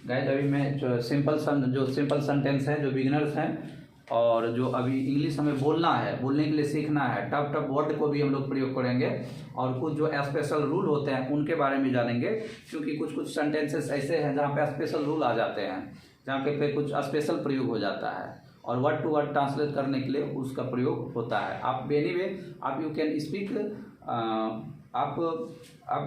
[SPEAKER 1] गाइस अभी मैं जो सिंपल सेंटेंस है, जो बिगिनर्स हैं और जो अभी इंग्लिश हमें बोलना है, बोलने के लिए सीखना है, टफ वर्ड को भी हम लोग प्रयोग करेंगे और कुछ जो स्पेशल रूल होते हैं उनके बारे में जानेंगे, क्योंकि कुछ सेंटेंसेस ऐसे हैं जहाँ पे स्पेशल रूल आ जाते हैं, जहाँ पे कुछ स्पेशल प्रयोग हो जाता है और वर्ड टू वर्ड ट्रांसलेट करने के लिए उसका प्रयोग होता है। आप एनीवे आप यू कैन स्पीक, आप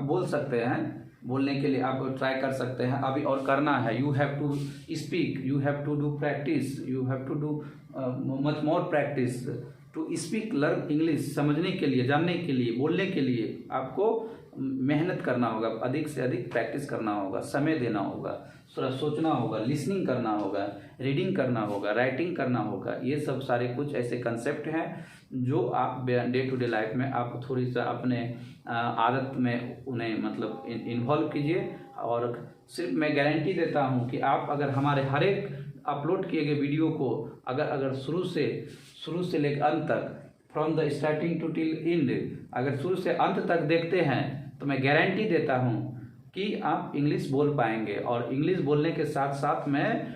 [SPEAKER 1] बोल सकते हैं, बोलने के लिए आप ट्राई कर सकते हैं अभी और करना है। You have to speak, you have to do practice, you have to do much more practice to speak, learn English. समझने के लिए, जानने के लिए, बोलने के लिए आपको मेहनत करना होगा, अधिक से अधिक प्रैक्टिस करना होगा, समय देना होगा, थोड़ा सोचना होगा, लिसनिंग करना होगा, रीडिंग करना होगा, राइटिंग करना होगा। ये सब सारे कुछ ऐसे कंसेप्ट हैं जो आप डे टू डे लाइफ में आप थोड़ी सा अपने आदत में उन्हें मतलब इन्वॉल्व कीजिए। और सिर्फ मैं गारंटी देता हूँ कि आप अगर हमारे हर एक अपलोड किए गए वीडियो को अगर शुरू से लेकर अंत तक, from the starting to till end, अगर शुरू से अंत तक देखते हैं तो मैं गारंटी देता हूँ कि आप इंग्लिश बोल पाएंगे। और इंग्लिश बोलने के साथ साथ में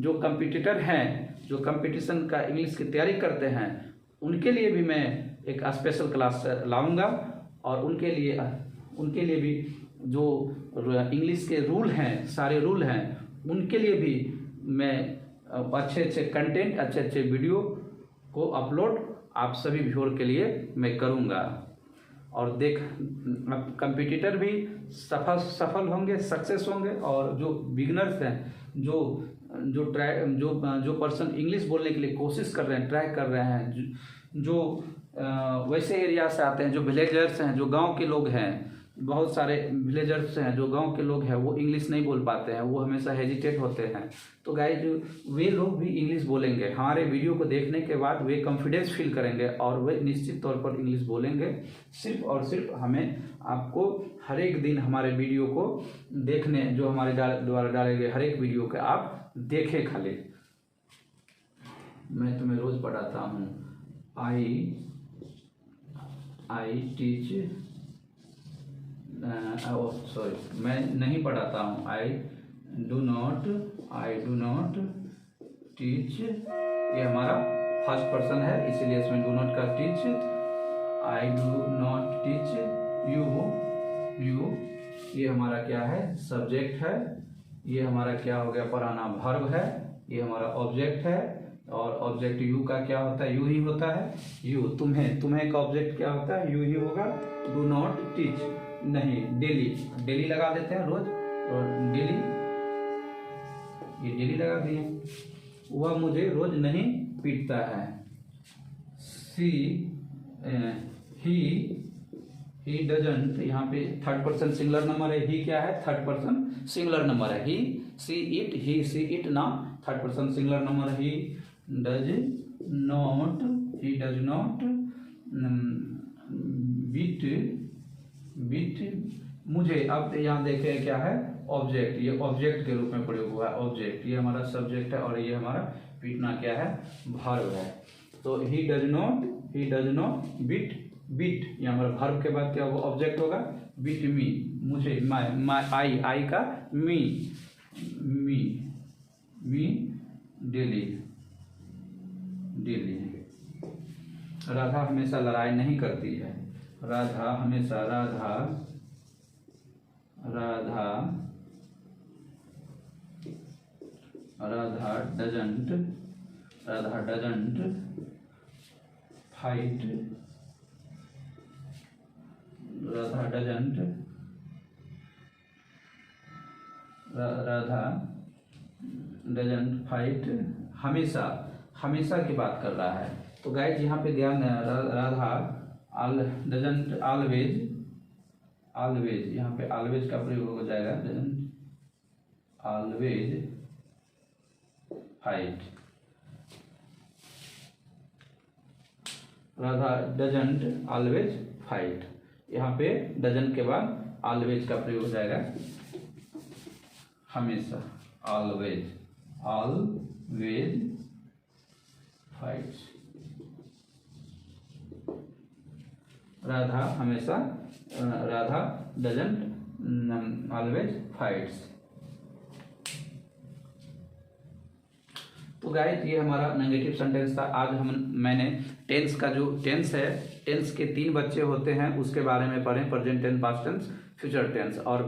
[SPEAKER 1] जो कंपटीटर हैं, जो कंपटीशन का इंग्लिश की तैयारी करते हैं, उनके लिए भी मैं एक स्पेशल क्लास लाऊंगा और उनके लिए भी जो इंग्लिश के रूल हैं, सारे रूल हैं, उनके लिए भी मैं अच्छे कंटेंट, अच्छे वीडियो को अपलोड आप सभी व्यूअर के लिए मैं करूंगा। और अब कंपटीटर भी सफल होंगे, सक्सेस होंगे, और जो बिगनर्स हैं, जो पर्सन इंग्लिश बोलने के लिए कोशिश कर रहे हैं, ट्राई कर रहे हैं, जो वैसे एरिया से आते हैं, जो विलेजर्स हैं, जो गांव के लोग हैं, बहुत सारे विलेजर्स हैं जो गांव के लोग हैं, वो इंग्लिश नहीं बोल पाते हैं, वो हमेशा हेजिटेट होते हैं। तो गाइज वे लोग भी इंग्लिश बोलेंगे, हमारे वीडियो को देखने के बाद वे कॉन्फिडेंस फील करेंगे और वे निश्चित तौर पर इंग्लिश बोलेंगे। सिर्फ और सिर्फ हमें आपको हर एक दिन हमारे वीडियो को देखने, जो हमारे द्वारा डाले गए हर एक वीडियो के आप देखें खाली। मैं तुम्हें रोज पढ़ाता हूँ, आई टीच, सॉरी मैं नहीं पढ़ाता हूँ, आई डू नॉट टीच। ये हमारा फर्स्ट पर्सन है, इसीलिए इसमें डू नॉट का teach. I do not teach you, ये हमारा क्या है, सब्जेक्ट है। ये हमारा क्या हो गया, पढ़ाना वर्ब है। ये हमारा ऑब्जेक्ट है, और ऑब्जेक्ट यू का क्या होता है, यू ही होता है। यू, तुम्हें का ऑब्जेक्ट क्या होता है, यू ही होगा। डू नॉट टीच नहीं, डेली लगा देते हैं रोज, और डेली, ये डेली लगा दिए। वह मुझे रोज नहीं पीटता है। ही डजंट, यहाँ पे थर्ड पर्सन सिंगुलर नंबर है। ही क्या है, थर्ड पर्सन सिंगुलर नंबर है। ही सी इट ना, third person singular number. He does not beat मुझे। अब यहाँ देखे क्या है, ऑब्जेक्ट, ये ऑब्जेक्ट के रूप में प्रयोग हुआ है। ऑब्जेक्ट, ये हमारा सब्जेक्ट है, और ये हमारा पीटना क्या है, वर्ब है। तो ही डज नॉट बीट, ये हमारा वर्ब के बाद क्या होगा, ऑब्जेक्ट होगा। बीट मी, मुझे, माई, आई का मी डेली। राधा हमेशा लड़ाई नहीं करती है। राधा हमेशा, Radha doesn't fight. Radha doesn't fight, हमेशा की बात कर रहा है। तो गाइज यहाँ पे ध्यान है, राधा डजंट ऑलवेज, यहाँ पे ऑलवेज का प्रयोग हो जाएगा। Doesn't always fight. Radha doesn't always fight. यहाँ पे डजंट के बाद ऑलवेज का प्रयोग हो जाएगा, हमेशा, ऑलवेज, ऑलवेज फाइट। राधा हमेशा, राधा डजंट ऑलवेज फाइट्स। तो गाइस ये हमारा नेगेटिव सेंटेंस था। आज मैंने टेंस का जो टेंस है, टेंस के 3 बच्चे होते हैं उसके बारे में पढ़े, present tense, past tense, future tense. और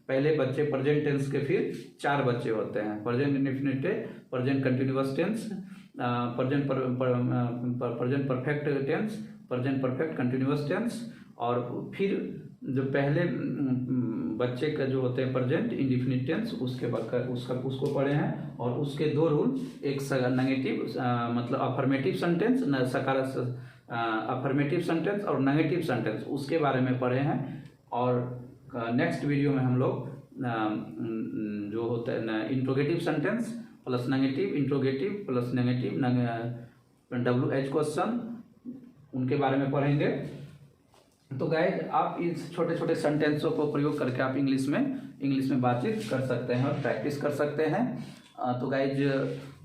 [SPEAKER 1] पहले बच्चे प्रेजेंट टेंस के फिर 4 बच्चे होते हैं, present indefinite, present continuous tense, present perfect tense, present perfect continuous tense. और फिर जो पहले बच्चे का जो होते हैं प्रेजेंट इंडेफिनिट टेंस, उसको पढ़े हैं। और उसके 2 रूल, एक नेगेटिव मतलब अफर्मेटिव सेंटेंस, अफर्मेटिव सेंटेंस और नेगेटिव सेंटेंस, उसके बारे में पढ़े हैं। और नेक्स्ट वीडियो में हम लोग जो होता है interrogative sentence plus negative, interrogative plus negative, WH question, उनके बारे में पढ़ेंगे। तो गाइस आप इस छोटे छोटे सेंटेंसों को प्रयोग करके आप इंग्लिश में बातचीत कर सकते हैं और प्रैक्टिस कर सकते हैं। तो गाइस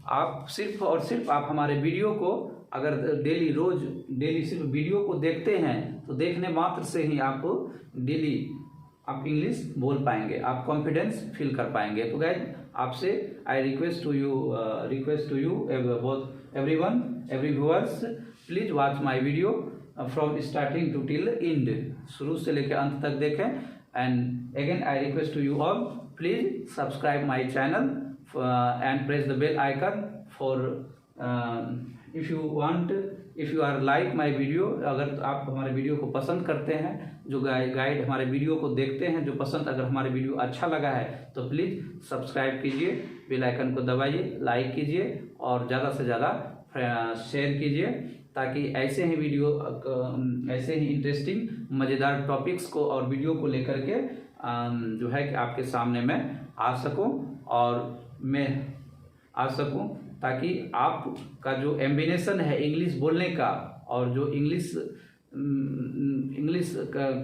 [SPEAKER 1] आप सिर्फ और सिर्फ आप हमारे वीडियो को अगर डेली सिर्फ वीडियो को देखते हैं तो देखने मात्र से ही आप डेली आप इंग्लिश बोल पाएंगे, आप कॉन्फिडेंस फील कर पाएंगे। तो गाइस आपसे I request to you both everyone, every viewers, please watch my video from starting to till end, शुरू से लेकर अंत तक देखें। And again I request to you all, please subscribe my channel and press the bell icon for if you are like my video. अगर आप हमारे video को पसंद करते हैं, जो गाइड हमारे वीडियो को देखते हैं, जो पसंद, अगर हमारे वीडियो अच्छा लगा है तो प्लीज़ सब्सक्राइब कीजिए, बेल आइकन को दबाइए, लाइक कीजिए और ज़्यादा से ज़्यादा शेयर कीजिए, ताकि ऐसे ही वीडियो, ऐसे ही इंटरेस्टिंग मज़ेदार टॉपिक्स को और वीडियो को लेकर के जो है कि आपके सामने मैं आ सकूं और मैं आ सकूं, ताकि आपका जो एम्बिनेशन है इंग्लिश बोलने का और जो इंग्लिश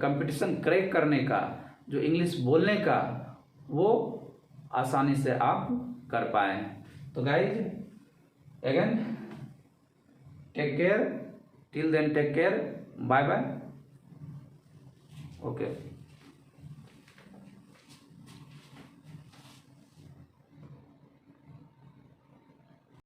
[SPEAKER 1] कंपटीशन क्रैक करने का, जो इंग्लिश बोलने का, वो आसानी से आप कर पाएँ। तो guys again take care, till then take care, bye bye, okay.